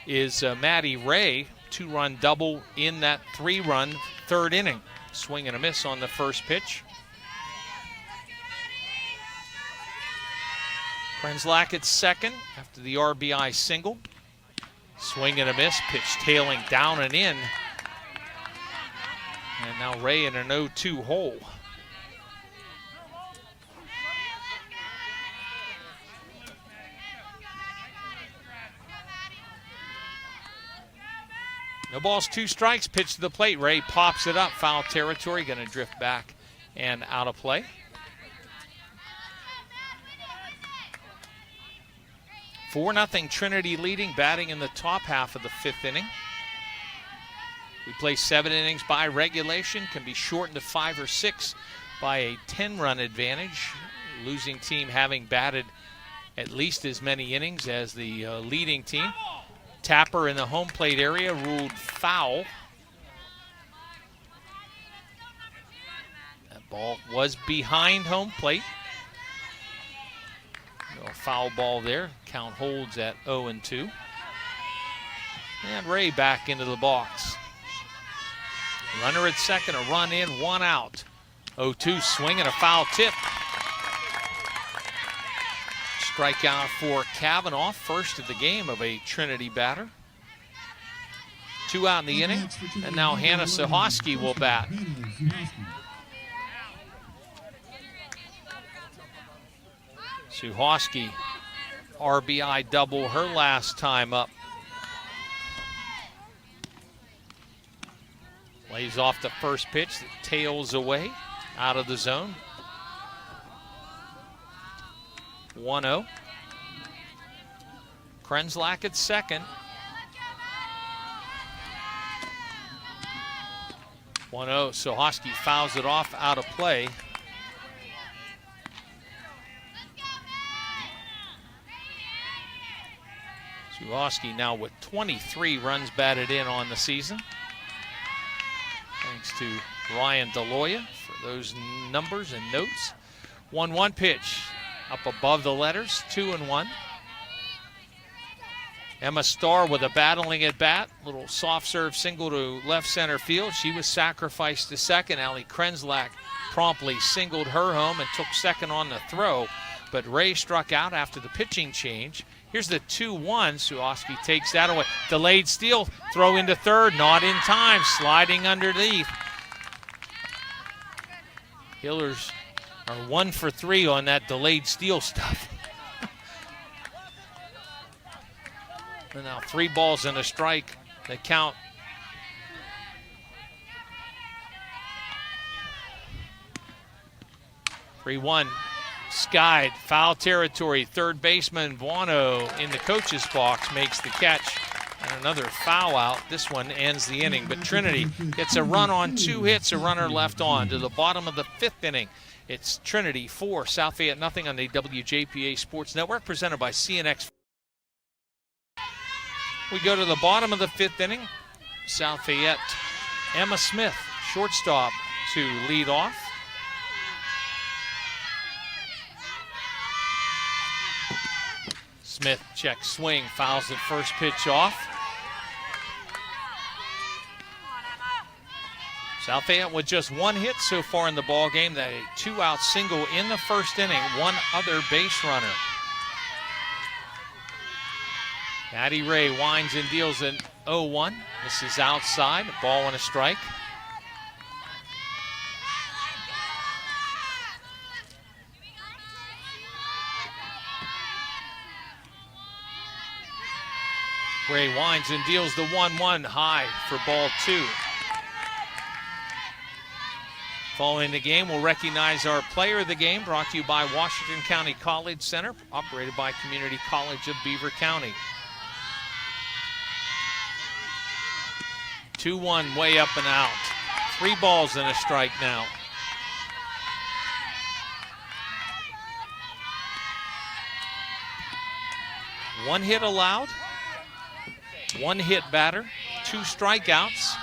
is Maddie Ray. 2-run double in that 3-run 3rd inning. Swing and a miss on the first pitch. Krenzlak at second after the RBI single. Swing and a miss, pitch tailing down and in. And now Ray in an 0-2 hole. No balls, 2 strikes, pitch to the plate. Ray pops it up, foul territory, going to drift back and out of play. Four 0 Trinity leading, batting in the top half of the 5th inning. We play 7 innings by regulation, can be shortened to 5 or 6 by a 10-run advantage. Losing team having batted at least as many innings as the leading team. Tapper in the home plate area ruled foul. That ball was behind home plate. No foul ball there. Count holds at 0-2. And Ray back into the box. Runner at second, a run in, 1 out. 0-2 swing and a foul tip. Strikeout for Kavanaugh, first of the game of a Trinity batter. 2 out in the inning, and now Hannah Sohosky will bat. Sohosky, RBI double her last time up. Lays off the first pitch that tails away out of the zone. 1-0. Krenzlak at second. 1-0. Sohosky fouls it off out of play. Suwoski now with 23 runs batted in on the season. Thanks to Ryan DeLoya for those numbers and notes. 1-1 pitch up above the letters, 2-1. Emma Starr with a battling at bat, little soft serve single to left center field. She was sacrificed to second. Allie Krenslak promptly singled her home and took second on the throw, but Ray struck out after the pitching change. Here's the 2-1. Suwoski takes that away. Delayed steal, throw into third, not in time, sliding underneath. Hillers are 1 for 3 on that delayed steal stuff. And now 3 balls and a strike. The count. (3-1). Skied, foul territory. Third baseman Buono in the coach's box makes the catch. And another foul out. This one ends the inning. But Trinity gets a run on 2 hits, a runner left on. To the bottom of the 5th inning. It's Trinity 4, South Fayette nothing on the WJPA Sports Network, presented by CNX. We go to the bottom of the 5th inning. South Fayette, Emma Smith, shortstop, to lead off. Smith checks swing, fouls the first pitch off. South Fayette with just 1 hit so far in the ball game. That a 2-out single in the first inning, 1 other base runner. Maddie Ray winds and deals an 0-1. This is outside, a ball and a strike. Ray winds and deals the 1-1 high for ball 2. Following the game, we'll recognize our player of the game, brought to you by Washington County College Center, operated by Community College of Beaver County. 2-1 way up and out. 3 balls and a strike now. One hit allowed, 1 hit batter, 2 strikeouts.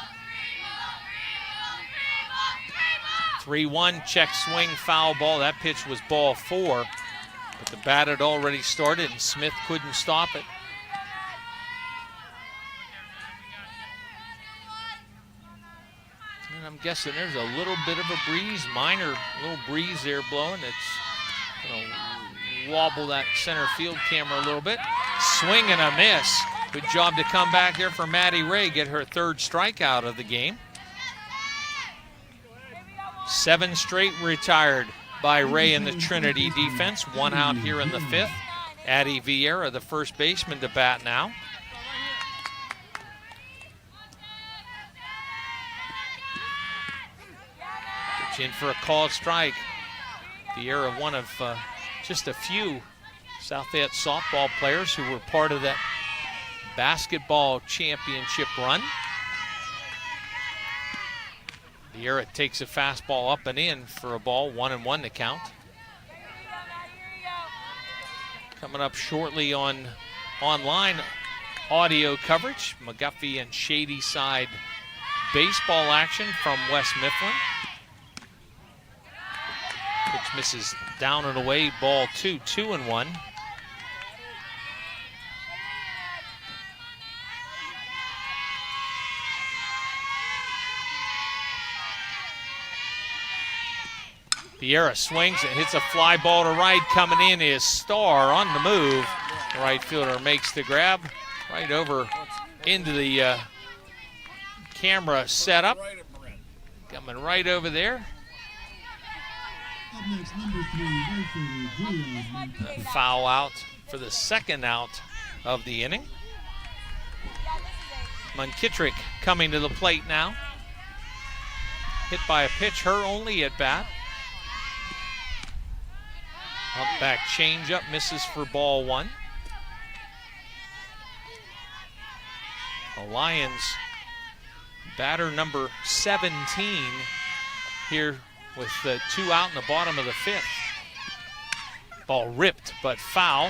3-1 check swing, foul ball. That pitch was ball 4, but the bat had already started and Smith couldn't stop it. And I'm guessing there's a little bit of a breeze, minor little breeze there blowing. It's going to wobble that center field camera a little bit. Swing and a miss. Good job to come back there for Maddie Ray, get her 3rd strikeout of the game. 7 straight retired by Ray in the Trinity defense. 1 out here in the 5th. Addie Vieira, the first baseman, to bat now. Pitch in for a called strike. Vieira, one of just a few South Fayette softball players who were part of that basketball championship run. Vieira takes a fastball up and in for a ball, 1-1 to count. Coming up shortly on online audio coverage, McGuffey and Shady Side baseball action from West Mifflin. Pitch misses down and away, ball 2, 2-1. Vieira swings and hits a fly ball to right. Coming in is Starr on the move. The right fielder makes the grab right over into the camera setup. Coming right over there. Foul out for the 2nd out of the inning. Munkitrick coming to the plate now. Hit by a pitch, her only at bat. Up back changeup, misses for ball 1. The Lions batter number 17 here with the 2 out in the bottom of the 5th. Ball ripped but foul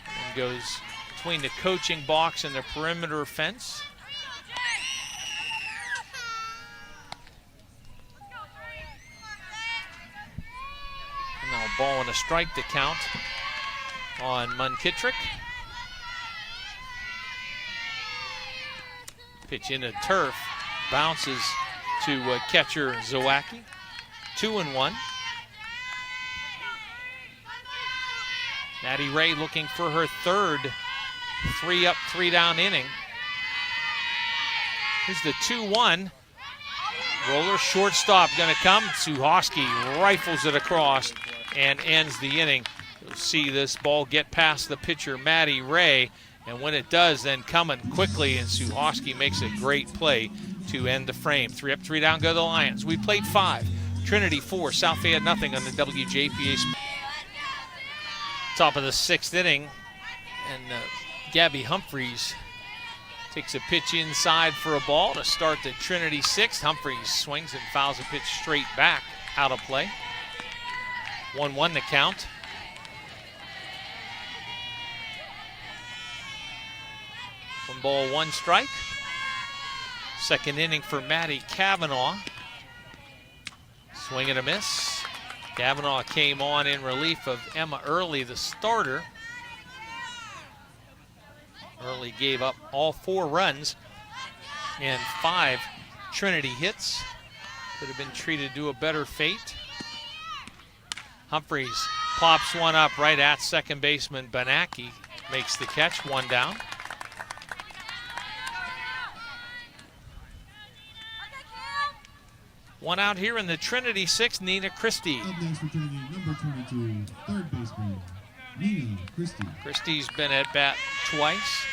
and goes between the coaching box and the perimeter fence. And now ball and a strike to count on Munkittrick. Pitch into turf, bounces to catcher Zawacki. 2-1. Maddie Ray looking for her third 3-up, 3-down inning. Here's the 2-1. Roller shortstop going to come. Suhosky rifles it across and ends the inning. You'll see this ball get past the pitcher, Maddie Ray, and when it does, then coming quickly, and Suhosky makes a great play to end the frame. 3-up, 3-down go the Lions. We played 5. Trinity 4, South Fayette nothing on the WJPA. Top of the 6th inning, and Gabby Humphreys takes a pitch inside for a ball to start the Trinity 6th. Humphreys swings and fouls a pitch straight back, out of play. 1-1 the count. One ball, one strike. Second inning for Maddie Kavanaugh. Swing and a miss. Kavanaugh came on in relief of Emma Early, the starter. Early gave up all 4 runs and 5 Trinity hits. Could have been treated to a better fate. Humphreys pops one up right at second baseman Banacki. Makes the catch, 1 down. One out here in the Trinity 6, Nina Christie.
Up next for Trinity, number 22, third baseman, Nina Christie.
Christie's been at bat twice.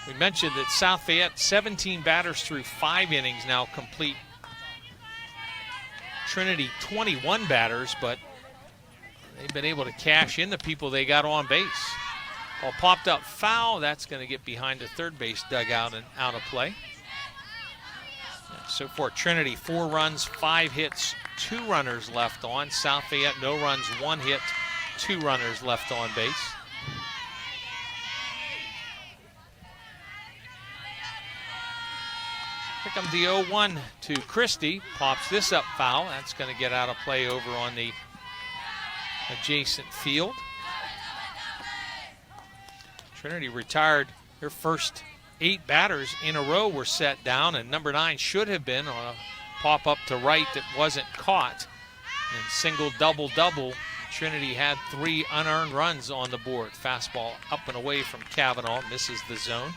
We mentioned that South Fayette, 17 batters through 5 innings now complete. Trinity, 21 batters, but they've been able to cash in the people they got on base. Ball popped up foul. That's going to get behind the third base dugout and out of play. So for Trinity, 4 runs, 5 hits, 2 runners left on. South Fayette, no runs, 1 hit, 2 runners left on base. Here comes the 0-1 to Christie. Pops this up foul. That's going to get out of play over on the adjacent field. Trinity retired their first 8 batters in a row were set down, and number 9 should have been on a pop-up to right that wasn't caught. And single, double, double, Trinity had 3 unearned runs on the board. Fastball up and away from Kavanaugh, misses the zone.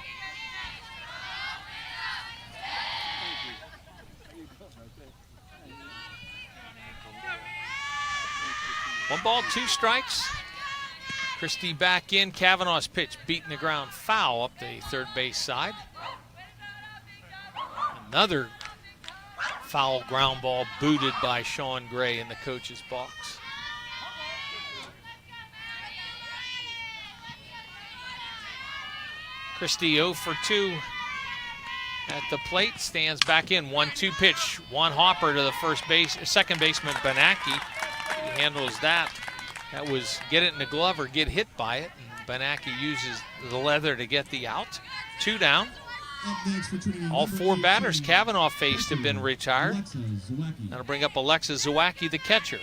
One ball, 2 strikes. Christie back in. Kavanaugh's pitch beating the ground foul up the third base side. Another foul ground ball booted by Sean Gray in the coach's box. Christie 0 for 2 at the plate. Stands back in. 1-2 pitch. One hopper to the second baseman Banacki. He handles that. That was get it in the glove or get hit by it. And Banacki uses the leather to get the out. 2 down. All 4 batters Kavanaugh faced have been retired. That'll bring up Alexa Zawacki, the catcher.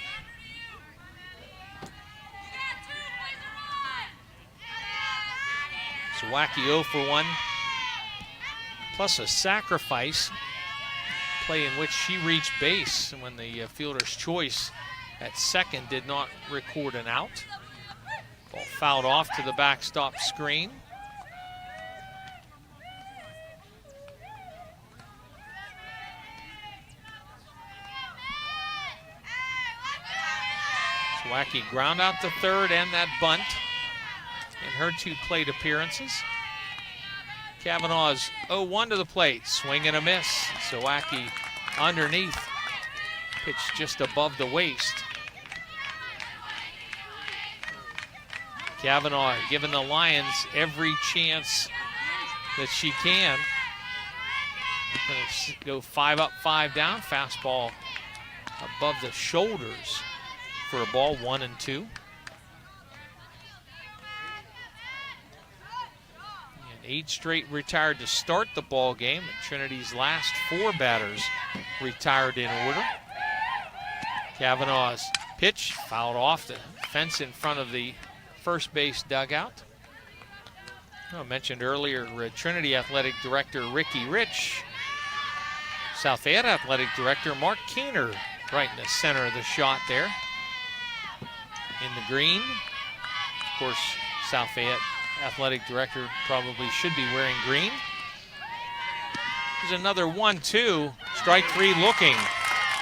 Zawacki 0 for 1. Plus a sacrifice play in which she reached base when the fielder's choice at second did not record an out. Ball fouled off to the backstop screen. Zawacki ground out the third and that bunt in her 2 plate appearances. Kavanaugh's 0-1 to the plate. Swing and a miss. Zawacki underneath. Pitch just above the waist. Kavanaugh giving the Lions every chance that she can. Gonna go 5 up, 5 down. Fastball above the shoulders for a ball, 1-2. 8 straight retired to start the ball game. Trinity's last 4 batters retired in order. Kavanaugh's pitch fouled off the fence in front of the first base dugout. I mentioned earlier Trinity Athletic Director Ricky Rich, South Fayette Athletic Director Mark Keener right in the center of the shot there. In the green, of course, South Fayette Athletic Director probably should be wearing green. There's another 1-2, strike 3 looking.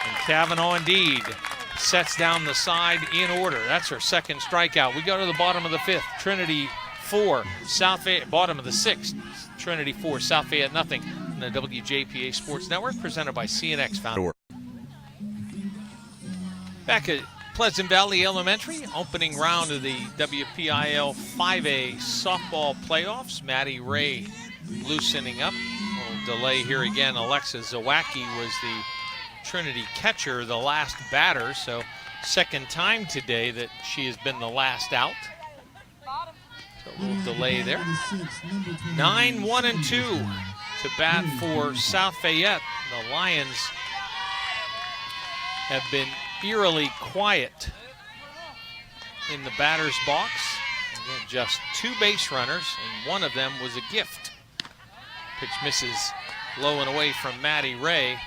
And Kavanaugh indeed sets down the side in order. That's her second strikeout. We go to the bottom of the 5th. Trinity 4, South Fayette, bottom of the 6th. Trinity 4, South Fayette nothing. On the WJPA Sports Network, presented by CNX Foundation. Back at Pleasant Valley Elementary, opening round of the WPIL 5A softball playoffs. Maddie Ray loosening up. A little delay here again. Alexa Zawacki was the Trinity catcher, the last batter, so second time today that she has been the last out. So a little delay there. 9-1-2 to bat for South Fayette. The Lions have been eerily quiet in the batter's box. Again, just 2 base runners, and one of them was a gift. Pitch misses low and away from Maddie Ray.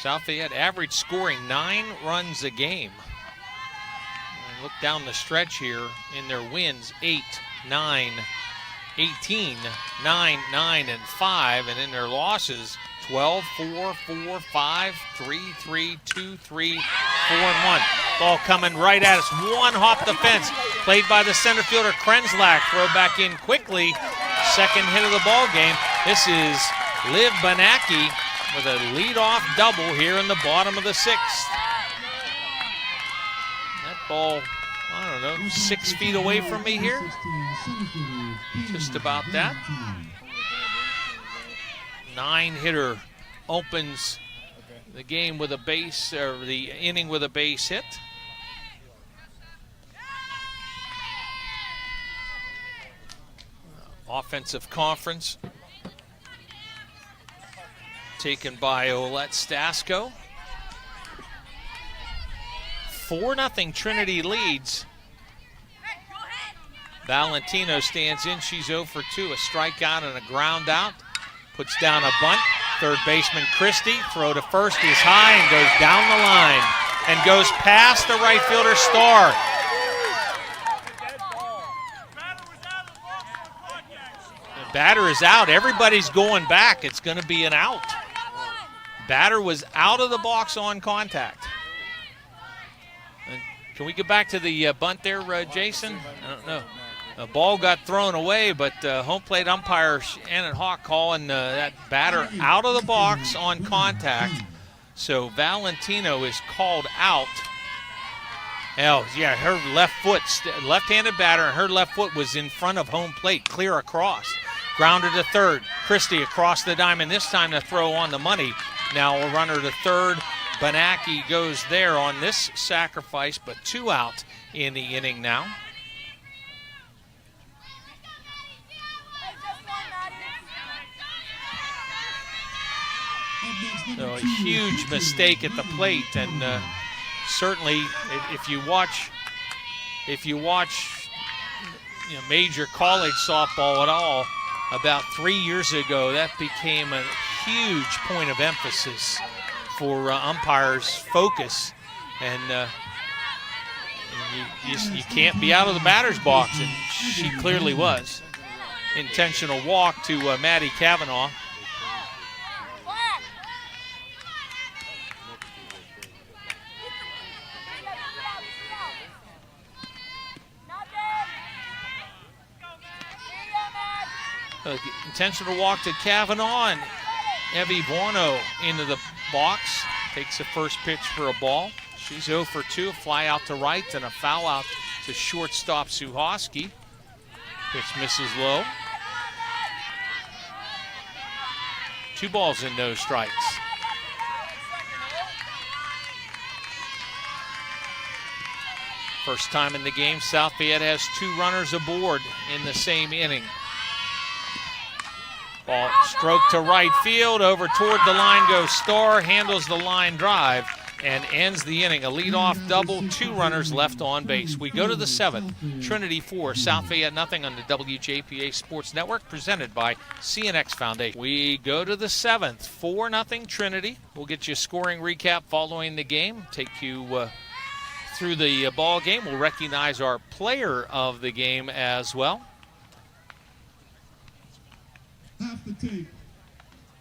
South Fayette average scoring 9 runs a game. And look down the stretch here in their wins, 8, 9, 18, 9, 9, and 5, and in their losses, 12, 4, 4, 5, 3, 3, 2, 3, 4, and 1. Ball coming right at us. One hop the fence. Played by the center fielder, Krenslak. Throw back in quickly. Second hit of the ball game. This is Liv Banacki with a leadoff double here in the bottom of the 6th. That ball, I don't know, 6 feet away from me here. Just about that. 9-hitter opens the game with a base, or the inning with a base hit. Offensive conference taken by Olette Stasko. 4-0 Trinity leads. Valentino stands in. She's 0 for 2. A strikeout and a ground out. Puts down a bunt. Third baseman Christie. Throw to first is high and goes down the line and goes past the right fielder Starr. The batter is out. Everybody's going back. It's going to be an out. Batter was out of the box on contact. And can we get back to the bunt there, Jason? I don't know. The ball got thrown away, but home plate umpire Shannon Hawk calling that batter out of the box on contact. So Valentino is called out. Oh, yeah, her left foot, left-handed batter, and her left foot was in front of home plate, clear across. Grounder to third. Christie across the diamond, this time to throw on the money. Now a runner to third. Banacki goes there on this sacrifice, but 2 out in the inning now. So a huge mistake at the plate, and certainly if you watch major college softball at all, about 3 years ago, that became a huge point of emphasis for umpires' focus, and you can't be out of the batter's box, and she clearly was. Intentional walk to Maddie Kavanaugh. Intentional walk to Kavanaugh, and Evie Buono into the box. Takes the first pitch for a ball. She's 0 for 2, a fly out to right and a foul out to shortstop Suhosky. Pitch misses low. 2 balls and no strikes. First time in the game, South Fayette has 2 runners aboard in the same inning. Ball stroked to right field, over toward the line goes Starr, handles the line drive, and ends the inning. A leadoff double, 2 runners left on base. We go to the 7th. Trinity 4, South Fayette nothing on the WJPA Sports Network, presented by CNX Foundation. We go to the 7th, 4-0 Trinity. We'll get you a scoring recap following the game, take you through the ball game. We'll recognize our player of the game as well.
Half the tape.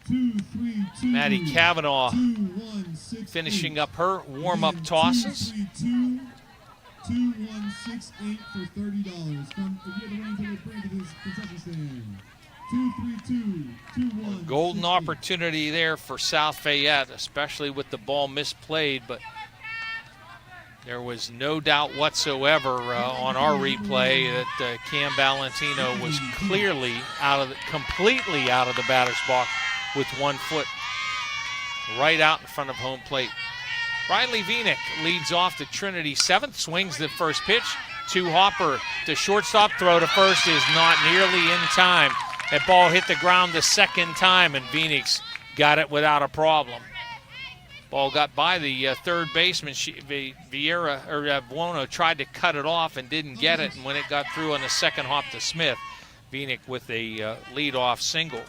2, 3, 2.
Maddie Kavanaugh
2, 1, 6,
finishing
8.
up her warm-up tosses.
2, 3, 2, 2, 1, 6, 8 for $30. Come, if you have the winning ticket, bring it to this concession stand. 2, 3, 2, 2, 1.
Golden
6, 8.
opportunity there for South Fayette, especially with the ball misplayed, but there was no doubt whatsoever on our replay that Cam Valentino was clearly completely out of the batter's box with 1 foot right out in front of home plate. Riley Vinik leads off the Trinity 7th, swings the first pitch. 2-hopper to shortstop, throw to first is not nearly in time. That ball hit the ground the second time, and Vinik's got it without a problem. Ball got by the third baseman. Buono tried to cut it off and didn't get it. And when it got through on the second hop to Smith, Vinik with a leadoff single.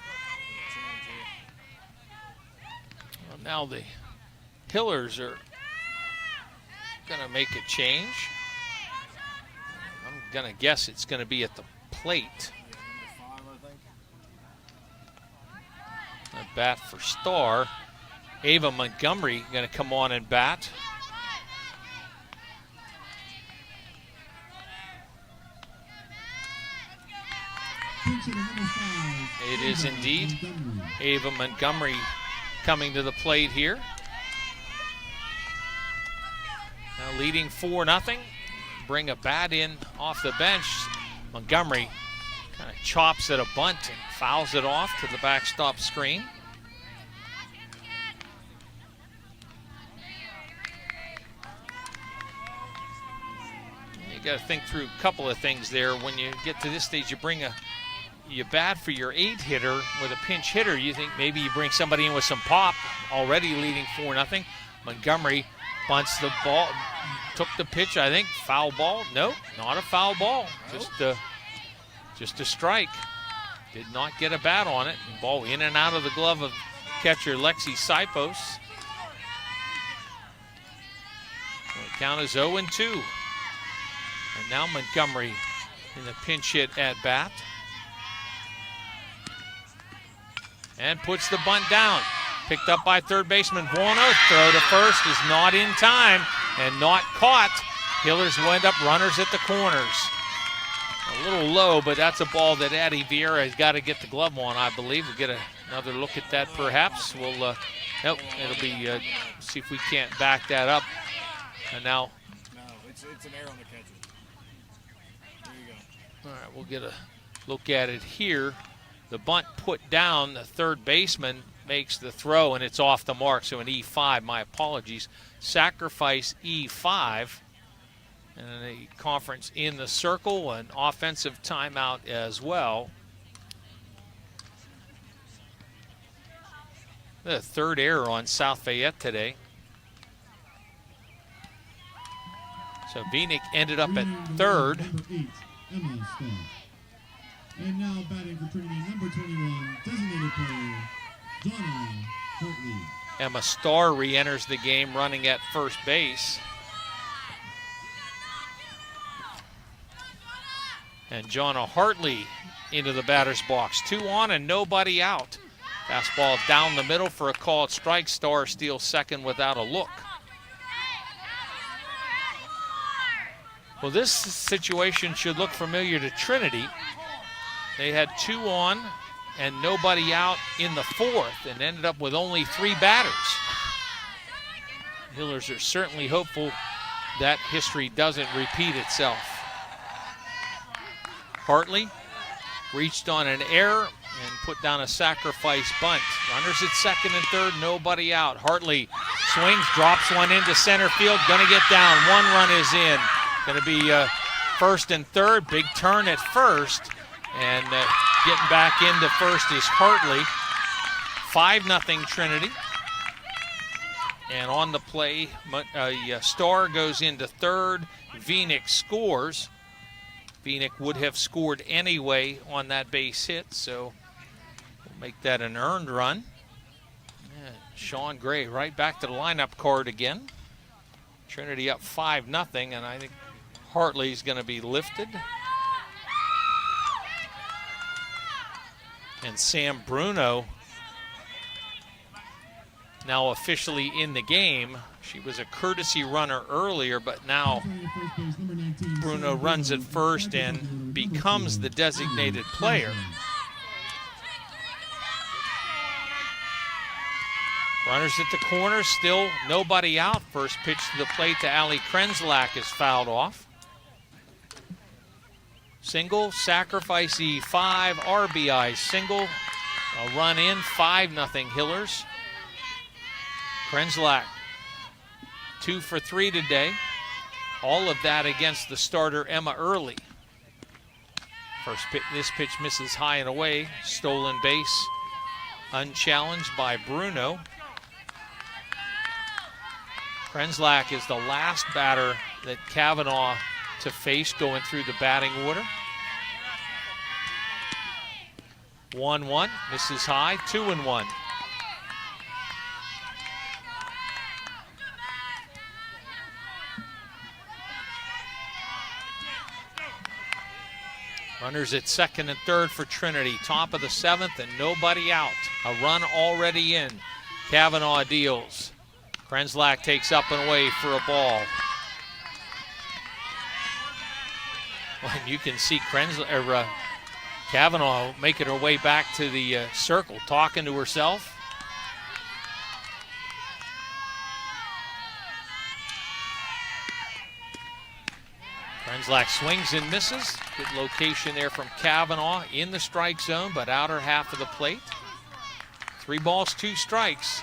Well, now the Hillers are going to make a change. I'm going to guess it's going to be at the plate. A bat for Starr. Ava Montgomery going to come on and bat. It is indeed Ava Montgomery coming to the plate here. Now leading 4-0. Bring a bat in off the bench. Montgomery kind of chops at a bunt and fouls it off to the backstop screen. You got to think through a couple of things there. When you get to this stage, you bat for your 8-hitter with a pinch hitter. You think maybe you bring somebody in with some pop, already leading 4-0. Montgomery bunts the ball, took the pitch, I think, foul ball. Nope, not a foul ball, just a strike. Did not get a bat on it. Ball in and out of the glove of catcher Lexi Sipos. The count is 0-2. And now Montgomery in the pinch hit at bat. And puts the bunt down. Picked up by third baseman Buono. Throw to first is not in time and not caught. Hillers wind up runners at the corners. A little low, but that's a ball that Addie Vieira has got to get the glove on, I believe. We'll get another look at that perhaps. We'll, nope, it'll be, see if we can't back that up. And now.
No, it's an error on the catcher. There you go.
All right, we'll get a look at it here. The bunt put down, the third baseman makes the throw, and it's off the mark, so an E5, my apologies. Sacrifice E5, and a conference in the circle, an offensive timeout as well. The third error on South Fayette today. So Vinik ended up at third.
Number 8, Emma Starr. And now batting for Trinity, number 21, designated player, Donna Hartley.
Emma Starr re-enters the game running at first base. And Jonna Hartley into the batter's box. 2 on and nobody out. Fastball down the middle for a called strike. Starr steals second without a look. Well, this situation should look familiar to Trinity. They had 2 on and nobody out in the 4th and ended up with only 3 batters. Hillers are certainly hopeful that history doesn't repeat itself. Hartley reached on an error and put down a sacrifice bunt. Runners at second and third, nobody out. Hartley swings, drops one into center field, gonna get down. 1 run is in. Going to be first and third. Big turn at first. And getting back into first is Hartley. 5-0 Trinity. And on the play, Starr goes into third. Vinik scores. Vinik would have scored anyway on that base hit, so we'll make that an earned run. And Sean Gray right back to the lineup card again. Trinity up 5-0, and I think Hartley's going to be lifted. And Sam Bruno now officially in the game. She was a courtesy runner earlier, but now Bruno runs at first and becomes the designated player. Runners at the corner, still nobody out. First pitch to the plate to Allie Krenzlak is fouled off. Single, sacrifice E5, RBI single. A run in, 5-0 Hillers. Krenzlak, 2 for 3 today. All of that against the starter Emma Early. First pitch, this pitch misses high and away. Stolen base, unchallenged by Bruno. Krenzlak is the last batter that Kavanaugh to face going through the batting order. 1-1, misses high, 2-1. Runners at second and third for Trinity. Top of the 7th and nobody out. A run already in. Kavanaugh deals. Krenzlak takes up and away for a ball. Well, you can see Kavanaugh making her way back to the circle, talking to herself. Krenzlak swings and misses. Good location there from Kavanaugh in the strike zone, but outer half of the plate. 3 balls, 2 strikes.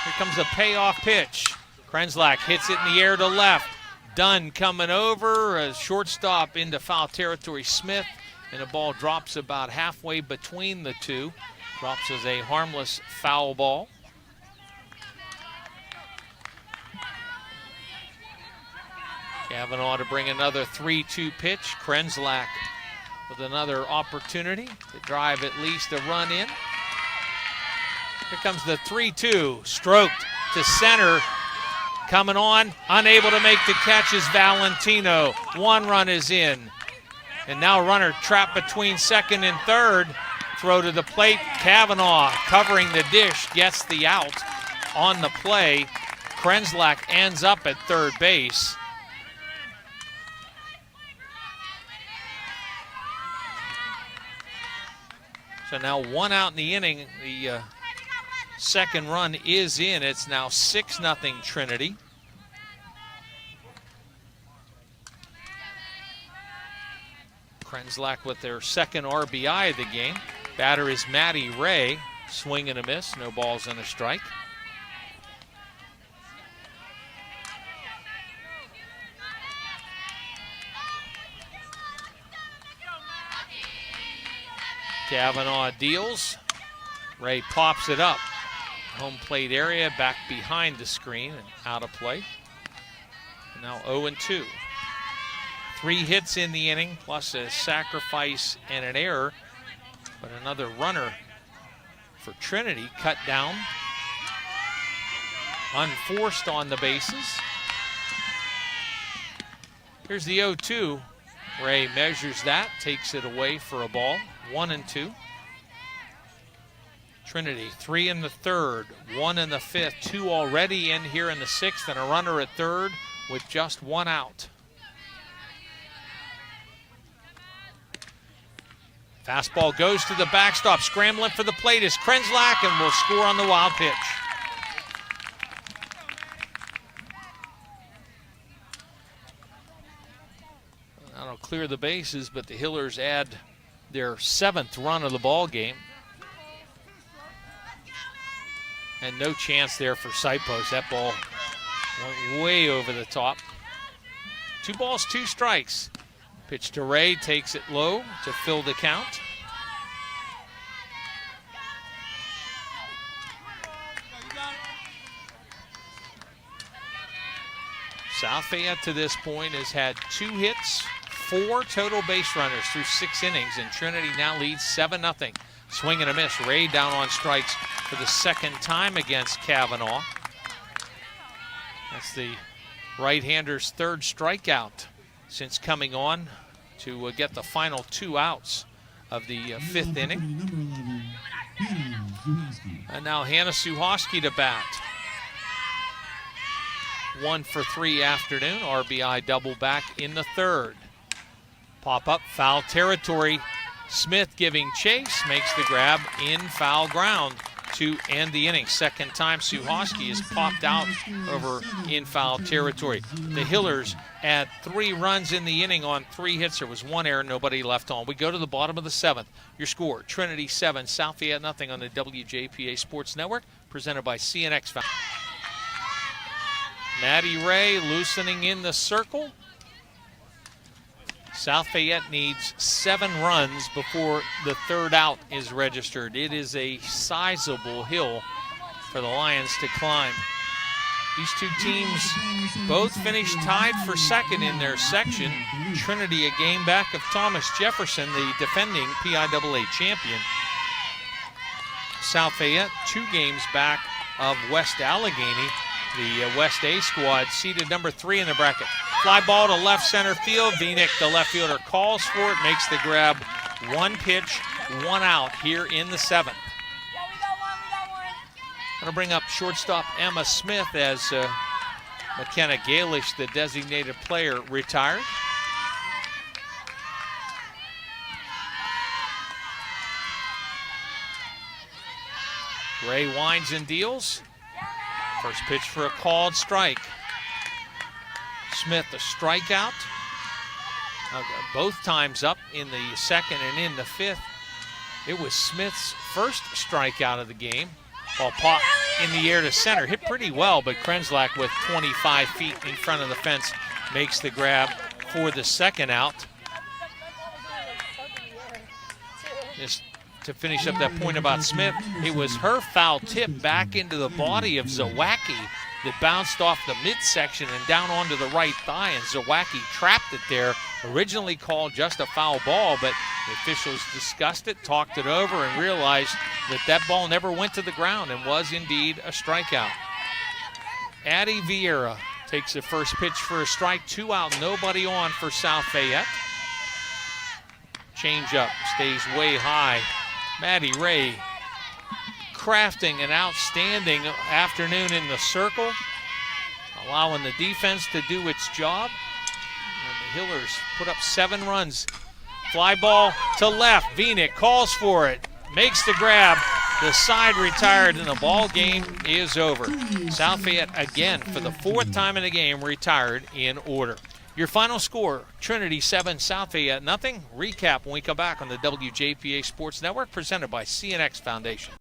Here comes a payoff pitch. Krenzlak hits it in the air to left. Dunn coming over, a shortstop into foul territory, Smith, and the ball drops about halfway between the two. Drops as a harmless foul ball. Kavanaugh to bring another 3-2 pitch. Krenzlak with another opportunity to drive at least a run in. Here comes the 3-2, stroked to center. Coming on, unable to make the catch is Valentino. 1 run is in. And now runner trapped between second and third. Throw to the plate, Kavanaugh covering the dish, gets the out on the play. Krenzlak ends up at third base. So now 1 out in the inning. The second run is in. It's now 6-0 Trinity. Krenzlak with their second RBI of the game. Batter is Maddie Ray. Swing and a miss. No balls and a strike. Kavanaugh deals. Ray pops it up. Home plate area, back behind the screen and out of play. And now 0-2. 3 hits in the inning, plus a sacrifice and an error. But another runner for Trinity cut down. Unforced on the bases. Here's the 0-2. Ray measures that, takes it away for a ball. 1-2. Trinity 3 in the third, 1 in the 5th, 2 already in here in the 6th, and a runner at third with just 1 out. Fastball goes to the backstop. Scrambling for the plate is Krenzlak and will score on the wild pitch. That'll clear the bases, but the Hillers add their 7th run of the ball game. And no chance there for sight post. That ball went way over the top. 2 balls, 2 strikes. Pitch to Ray, takes it low to fill the count. South Fayette to this point has had 2 hits, 4 total base runners through 6 innings, and Trinity now leads 7-0. Swing and a miss. Ray down on strikes for the 2nd time against Kavanaugh. That's the right-hander's 3rd strikeout since coming on to get the final 2 outs of the 5th inning. And now Hannah Suhosky to bat. 1 for 3 afternoon. RBI double back in the 3rd. Pop up, foul territory. Smith giving chase, makes the grab in foul ground to end the inning. 2nd time Suhosky has popped out over in foul territory. The Hillers add 3 runs in the inning on 3 hits. There was 1 error, nobody left on. We go to the bottom of the 7th. Your score, Trinity 7, South Fayette nothing on the WJPA Sports Network, presented by CNX Foundation. Maddie Ray loosening in the circle. South Fayette needs 7 runs before the 3rd out is registered. It is a sizable hill for the Lions to climb. These 2 teams both finished tied for 2nd in their section. Trinity a game back of Thomas Jefferson, the defending PIAA champion. South Fayette 2 games back of West Allegheny, the West A squad, seeded number 3 in the bracket. Fly ball to left center field. Vinik, the left fielder, calls for it, makes the grab. 1 pitch, 1 out here in the 7th. Going to bring up shortstop Emma Smith as McKenna Galish, the designated player, retired. Ray winds and deals. First pitch for a called strike. Smith a strikeout. Both times up in the 2nd and in the 5th. It was Smith's first strikeout of the game. Ball popped in the air to center. Hit pretty well, but Krenslak with 25 feet in front of the fence makes the grab for the 2nd out. Just to finish up that point about Smith, it was her foul tip back into the body of Zawacki that bounced off the midsection and down onto the right thigh, and Zawacki trapped it there. Originally called just a foul ball, but the officials discussed it, talked it over, and realized that that ball never went to the ground and was indeed a strikeout. Addie Vieira takes the first pitch for a strike. 2 out, nobody on for South Fayette. Changeup stays way high. Maddie Ray crafting an outstanding afternoon in the circle, allowing the defense to do its job. And the Hillers put up 7 runs. Fly ball to left. Vinik calls for it, makes the grab. The side retired, and the ball game is over. South Fayette again for the 4th time in the game retired in order. Your final score, Trinity 7, South Fayette nothing. Recap when we come back on the WJPA Sports Network, presented by CNX Foundation.